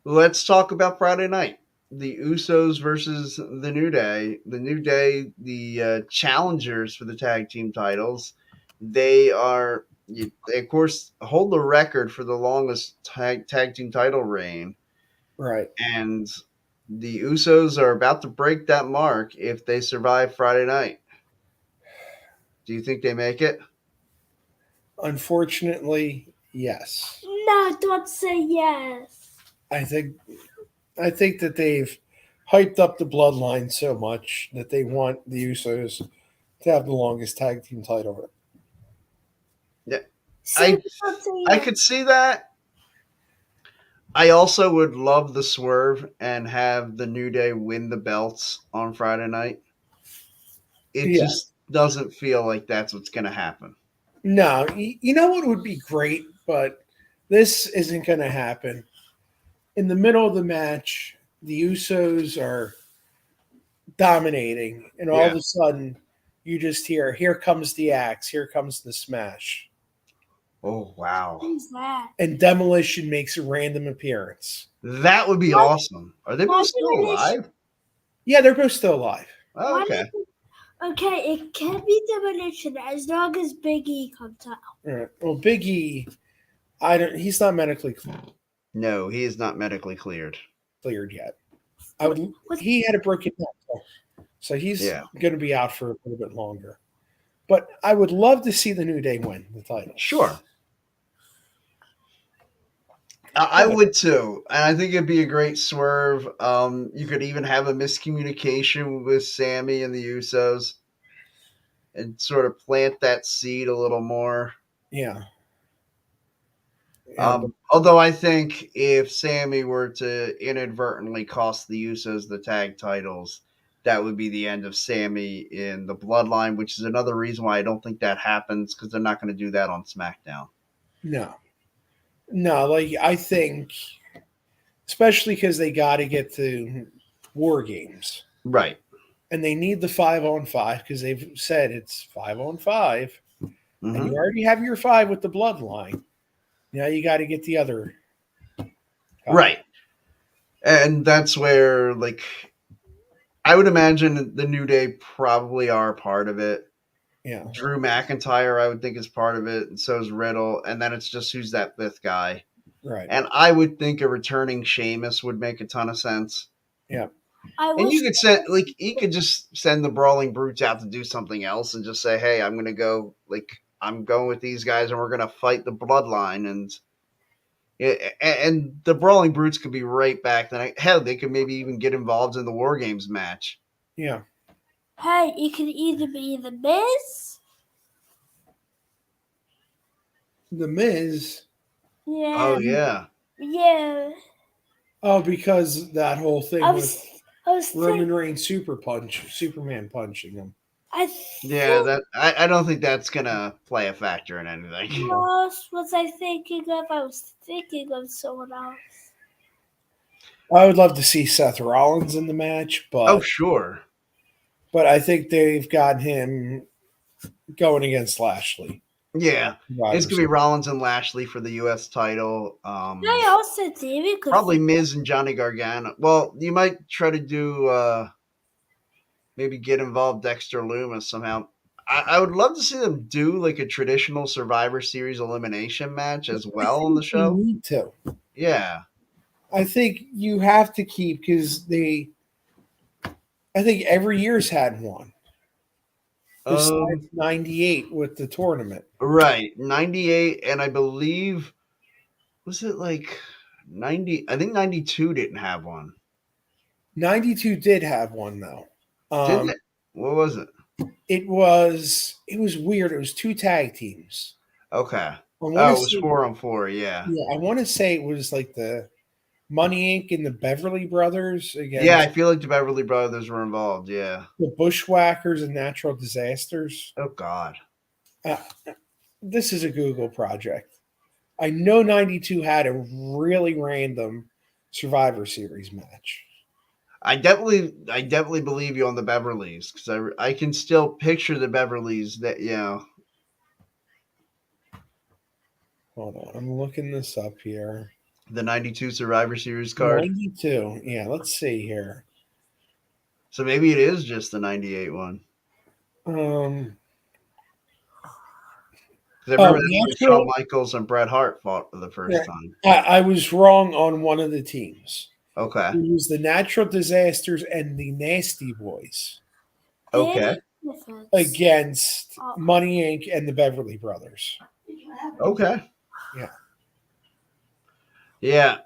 let's talk about Friday night. The Usos versus the New Day. The New Day, the challengers for the tag team titles. They of course hold the record for the longest tag team title reign, right. and the Usos are about to break that mark if they survive Friday night. Do you think they make it? Unfortunately, yes. No, don't say yes. I think I think that they've hyped up the bloodline so much that they want the Usos to have the longest tag team title. Yeah, Say I something. I could see that. I also would love the swerve and have the New Day win the belts on Friday night. It Yeah. just doesn't feel like that's what's going to happen. No, you know what would be great, but this isn't going to happen. In the middle of the match, the Usos are dominating, and all of Yeah. a sudden, you just hear, "Here comes the axe! Here comes the smash!" Oh, wow. Who's that? And Demolition makes a random appearance. That would be What? awesome. Are they Why both still Demolition? alive? Yeah, they're both still alive. Oh, Why okay. does Okay, it can be Demolition as long as Big E comes out. All right. Well, Big E, I don't. He's not medically No, he is not medically cleared. cleared yet. I would. What- He had a broken neck, so he's Yeah. going to be out for a little bit longer. But I would love to see the New Day win the title. Sure. I would too. And I think it'd be a great swerve. You could even have a miscommunication with Sammy and the Usos and sort of plant that seed a little more. Yeah. Although I think if Sammy were to inadvertently cost the Usos the tag titles, that would be the end of Sammy in the Bloodline, which is another reason why I don't think that happens because they're not going to do that on SmackDown. No, like I think, especially because they got to get to War Games, Right. and they need the 5-on-5 because they've said it's 5-on-5, and Mhm. you already have your 5 with the Bloodline. Now you got to get the other. Right. And that's where, like, I would imagine the New Day probably are part of it. Yeah. Drew McIntyre, I would think, is part of it, and so is Riddle. And then it's just who's that fifth guy. Right. And I would think a returning Sheamus would make a ton of sense. Yeah. And you could send, like, he could just send the Brawling Brutes out to do something else and just say, hey, I'm going to go, like, I'm going with these guys and we're going to fight the Bloodline. And the Brawling Brutes could be right back. Then, hell, they could maybe even get involved in the War Games match. Yeah. Hey, it could either be The Miz. The Miz. Yeah. Oh, yeah. Yeah. Oh, because that whole thing I with was Roman thinking. Reigns Superman punching him. Yeah, that I don't think that's going to play a factor in anything. What else was I thinking of? I was thinking of someone else. I would love to see Seth Rollins in the match, Oh, but sure. I think they've got him going against Lashley. Yeah. It's going to be Rollins and Lashley for the U.S. title. I also David could Probably Miz and Johnny Gargano. Well, you might try to do maybe get involved Dexter Lumis somehow. I would love to see them do like a traditional Survivor Series elimination match as well on the show. You need to. Yeah. I think you have to keep because I think every year's had one. Besides 98 with the tournament. Right. 98, and I believe, was it like 90? I think 92 didn't have one. 92 did have one, though. Didn't it? What was it? It was weird. It was 2 tag teams. Okay. Oh, it was 4-on-4, yeah. Yeah, I want to say it was like the Money Inc. and the Beverly Brothers against Yeah, I feel like the Beverly Brothers were involved, yeah. the Bushwhackers and Natural Disasters. Oh, God. This is a Google project. I know 92 had a really random Survivor Series match. I definitely believe you on the Beverlys because I can still picture the Beverlys that, you know. Hold on, I'm looking this up here. The 92 Survivor Series card. 92. Yeah, let's see here. So maybe it is just the 98 one. Because I remember when Shawn Michaels and Bret Hart fought for the first time. I was wrong on one of the teams. Okay. It was the Natural Disasters and the Nasty Boys. Okay. Against Money Inc. and the Beverly Brothers. Okay. Yeah. Yeah.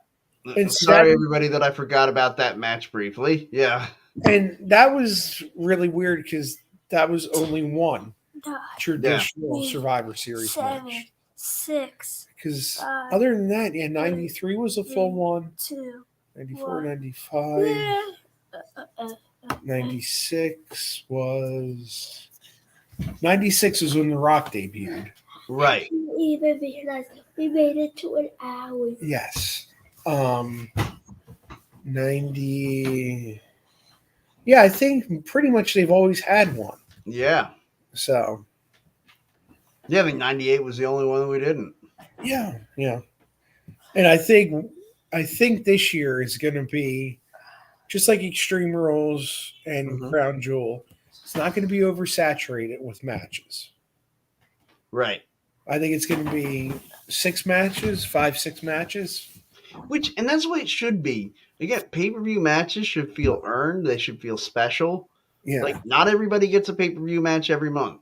And see, Sorry, everybody, that I forgot about that match briefly. Yeah. and that was really weird because that was only one nine, traditional Yeah. Survivor Series 7, match. 6, Because 5, other than that, yeah, 93 was a full one. 2, 94, 1. 95, Yeah. 96 was 96 was when The Rock debuted. Right. Even because we made it to an hour. Yes. 90. Yeah, I think pretty much they've always had one. Yeah. So, Yeah, I mean, 98 was the only one that we didn't. yeah. And I think this year is going to be just like Extreme Rules and Mhm. Crown Jewel. It's not going to be oversaturated with matches. Right. I think it's going to be 6 matches, 5, 6 matches. And that's what it should be. Again, pay-per-view matches should feel earned. They should feel special. Yeah. Like, not everybody gets a pay-per-view match every month.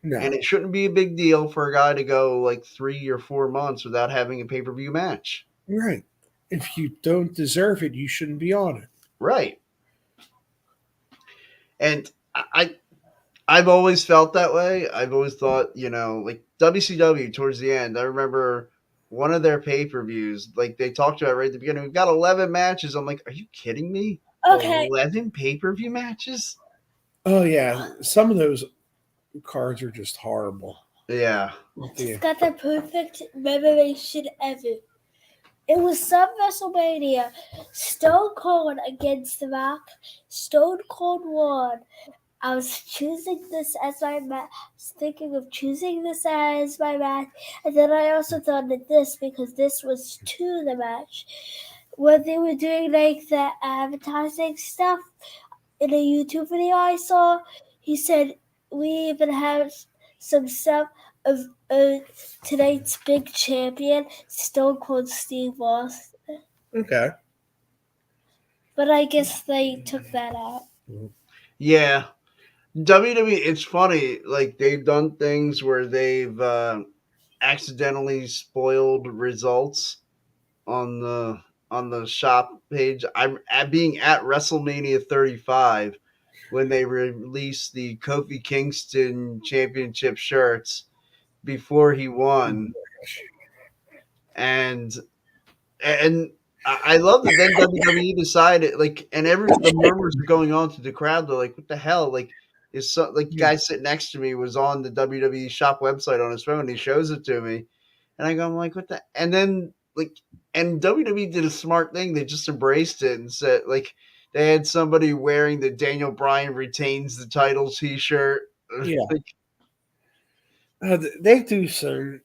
No. And it shouldn't be a big deal for a guy to go like 3 or 4 months without having a pay-per-view match. Right. If you don't deserve it, you shouldn't be on it. Right. And I've always felt that way. I've always thought, like WCW towards the end, I remember one of their pay-per-views, like they talked about right at the beginning, we've got 11 matches. I'm like, are you kidding me? Okay. 11 pay-per-view matches? Oh, yeah. Some of those cards are just horrible. Yeah. It's got the perfect memoration ever. It was some WrestleMania. Stone Cold against The Rock. Stone Cold won. I was choosing this as my match. I was thinking of choosing this as my match. And then I also thought of this because this was to the match. When they were doing like the advertising stuff in a YouTube video I saw, he said, we even have some stuff of tonight's big champion, Stone Cold Steve Austin. Okay. But I guess they took that out. Yeah. WWE, it's funny, like they've done things where they've accidentally spoiled results on the shop page. I'm being at WrestleMania 35 when they released the Kofi Kingston championship shirts before he won, and I love that then WWE decided, like, and the murmurs are going on to the crowd. They're like, "What the hell?" Like, is so like the guy sitting next to me was on the WWE shop website on his phone. And he shows it to me, and I'm like, "What the?" And then and WWE did a smart thing. They just embraced it and said, like, they had somebody wearing the Daniel Bryan retains the title T-shirt. Yeah. Like, They do some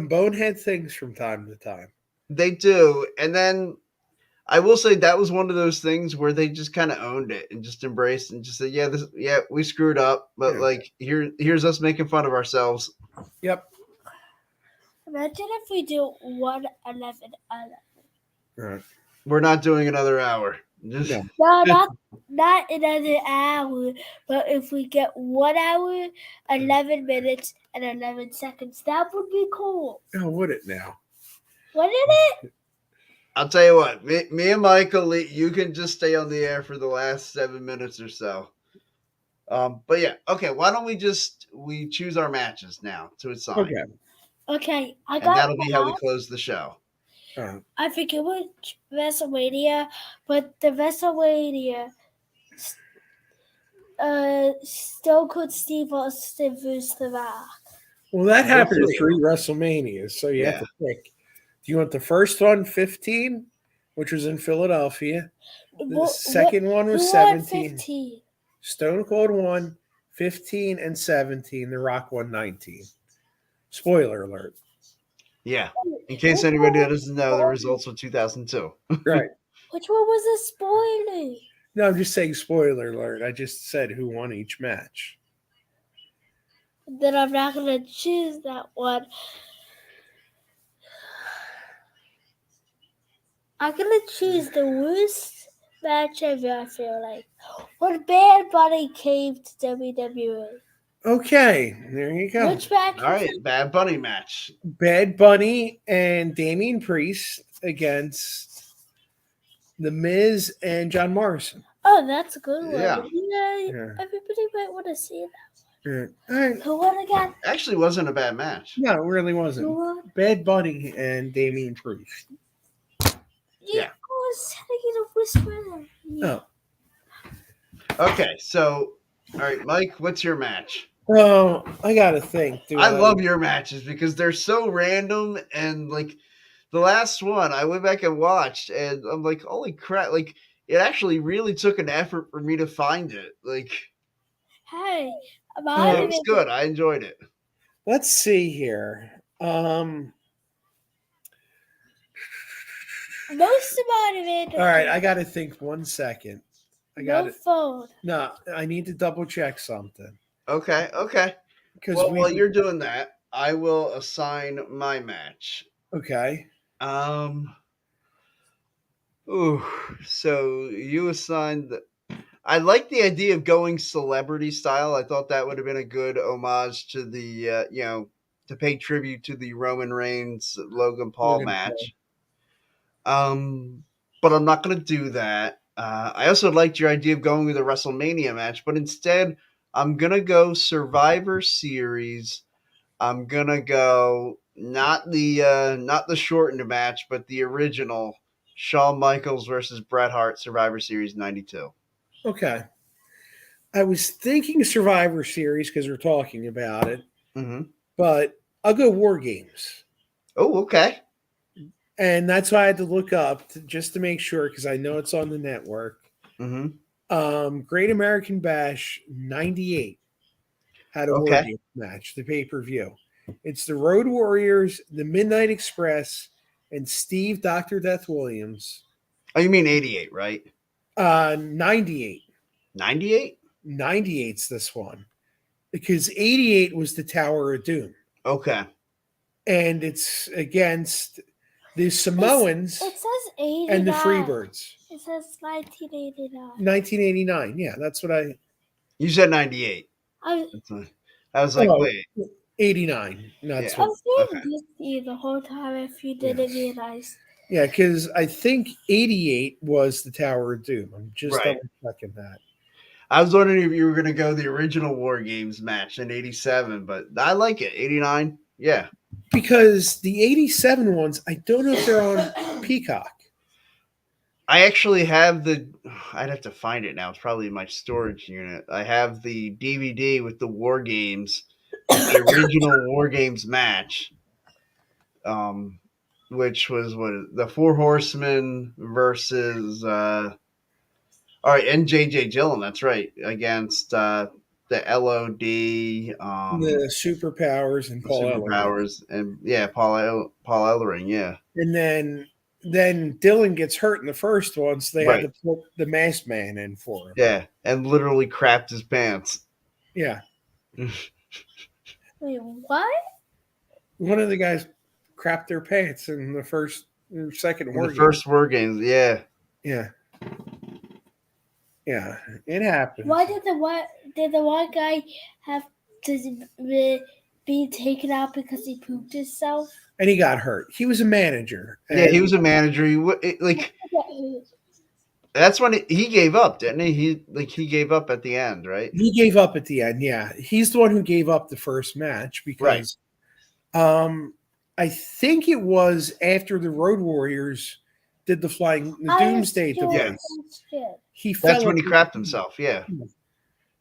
bonehead things from time to time. they do, and then I will say that was one of those things where they just kind of owned it and just embraced and just said, "Yeah, we screwed up, but like here's us making fun of ourselves." Yep. Imagine if we do 111. Right. We're not doing another hour. Just, No. No, not another hour. But if we get 1 hour, 11 minutes, and 11 seconds, that would be cool. Oh, would it now? Wouldn't it? I'll tell you what, me and Michael, you can just stay on the air for the last 7 minutes or so. But yeah, okay. Why don't we choose our matches now to assign? Okay. Okay, I And got that'll be how we that. close the show. I forget which WrestleMania, but the WrestleMania, Stone Cold Steve Austin versus The Rock. Well, that happened at three. 3 WrestleManias, so you have to pick. Do you want the first one, 15, which was in Philadelphia? The second one was 17. 15? Stone Cold won 15 and 17. The Rock won 19. Spoiler alert. Yeah. In case anybody doesn't know, the results were 2002. Right. Which one was a spoiler? No, I'm just saying spoiler alert. I just said who won each match. Then I'm not going to choose that one. I'm going to choose the worst match ever, I feel like. When Bad Bunny came to WWE. Okay, there you go. Which match? All right, Bad Bunny match. Bad Bunny and Damian Priest against The Miz and John Morrison. Oh, that's a good one. Yeah. Yeah. Everybody might want to see that. Yeah. All right. Who won again? Actually, wasn't a bad match. No, it really Who wasn't. won? Bad Bunny and Damian Priest. Yeah. I was trying to whisper. No. Okay, so all right, Mike, what's your match? Oh, I gotta think. I love your matches because they're so random and like the last one I went back and watched and I'm like, holy crap, like it actually really took an effort for me to find it. Like Hey, it mine was good. I enjoyed it. Let's see here. most of mine All right, I gotta think 1 second. I got no it. phone. No, I need to double check something Okay. because Well, while you're doing that, I will assign my match. okay. Ooh, so you assigned the. I like the idea of going celebrity style. I thought that would have been a good homage to the, to pay tribute to the Roman Reigns Logan Paul Logan match. But I'm not going to do that. I also liked your idea of going with a WrestleMania match, but instead, I'm going to go Survivor Series. I'm going to go not the shortened match, but the original Shawn Michaels versus Bret Hart Survivor Series 92. Okay. I was thinking Survivor Series because we're talking about it, Mm-hmm. but I'll go War Games. Oh, okay. And that's why I had to look up just to make sure because I know it's on the network. Mm-hmm. Great American Bash 98 had a War Okay. Games match, the pay-per-view. It's the Road Warriors, the Midnight Express, and Steve Dr. Death Williams. Oh, you mean 88, right? 98. 98? 98's this one. Because 88 was the Tower of Doom. Okay. And it's against the Samoans It says 89. and the Freebirds. It says 1989. 1989. Yeah, that's what I. You said 98. I I was like, Oh, wait. 89. That's Yeah. I what. was being Okay. with you the whole time if you didn't Yes. realize. Yeah, because I think 88 was the Tower of Doom. I'm just Right. double checking that. I was wondering if you were going to go the original War Games match in 87, but I like it. 89? Yeah. Because the 87 ones, I don't know if they're on Peacock. I actually have the. I'd have to find it now. It's probably in my storage unit. I have the DVD with the War Games, the original War Games match, which was the Four Horsemen versus. All right, and JJ Dillon. That's right, against the LOD, The Superpowers and Paul Ellering. Superpowers, and yeah, Paul Ellering. Yeah, And then Dylan gets hurt in the first one, so they Right. had to put the masked man in for him. yeah, and literally crapped his pants. Yeah. Wait, what? One of the guys crapped their pants in the first or second In War the Game. first War Games, yeah. Yeah. Yeah. It happened. Why did the one guy have to be taken out because he pooped himself? And he got hurt. He was a manager. Yeah, he was a manager. That's when he gave up, didn't he? He gave up at the end, right? He gave up at the end, yeah. He's the one who gave up the first match because I think it was after the Road Warriors did the Doomsday device. He fell. That's when he crapped himself. Yeah.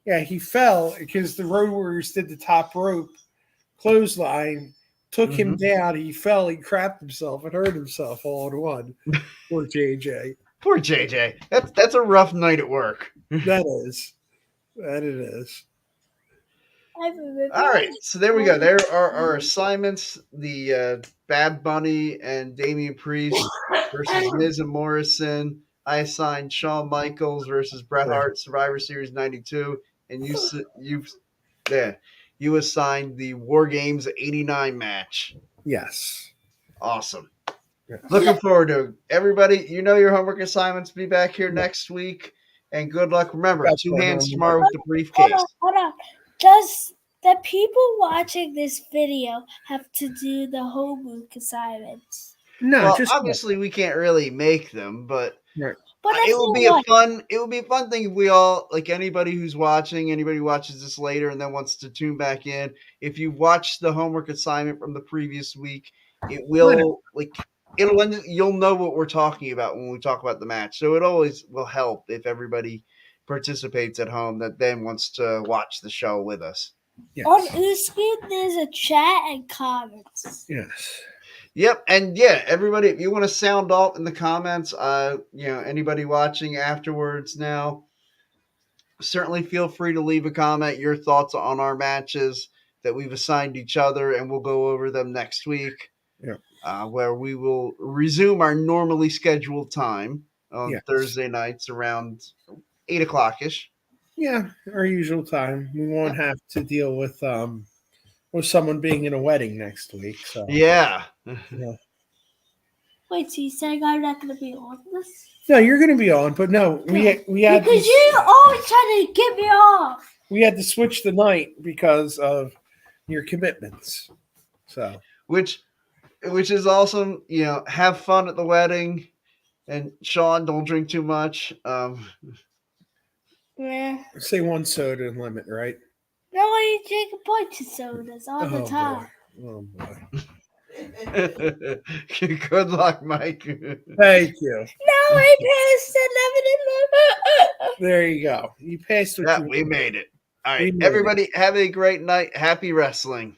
Yeah, he fell because the Road Warriors did the top rope clothesline, took him down. He fell, he crapped himself, and hurt himself all in one. Poor JJ. Poor JJ. That's a rough night at work. That is. That it is. All right, so there we go. There are our assignments: the Bad Bunny and Damian Priest versus Miz and Morrison. I assigned Shawn Michaels versus Bret Hart, Survivor Series '92, and you assigned the War Games '89 match. Yes. Awesome. Yes. Looking forward to it. Everybody. You know your homework assignments. Be back here next week, and good luck. Remember, That's 2 my hands homework. tomorrow with the briefcase. Hold on. Does the people watching this video have to do the homework assignments? No, Well, just obviously we can't really make them, but right. But it if will you be a want, fun thing if we all, like, anybody who's watching, anybody who watches this later and then wants to tune back in, if you watch the homework assignment from the previous week, it will you'll know what we're talking about when we talk about the match. So it always will help if everybody participates at home that then wants to watch the show with us. Yes. on Uspeed, there's a chat and comments. Yes. Yep, and yeah, everybody, if you want to sound off in the comments, anybody watching afterwards now, certainly feel free to leave a comment, your thoughts on our matches that we've assigned each other, and we'll go over them next week, where we will resume our normally scheduled time on Thursday nights around 8 o'clock ish. Yeah, our usual time. We won't have to deal with someone being in a wedding next week. So Yeah. Wait, so you saying I'm not going to be on this? No, you're going to be on, but no, we had because you always try to get me off. We had to switch the night because of your commitments. So which is awesome. Have fun at the wedding, and Sean, don't drink too much. Yeah. Say one soda and limit, right? No, I drink a bunch of sodas all the time. Boy. Oh boy. Good luck, Mike. Thank you. No, I passed 11 and 11. There you go. You passed what Yeah, you we made it. All We right, made everybody, have a great night. Happy wrestling.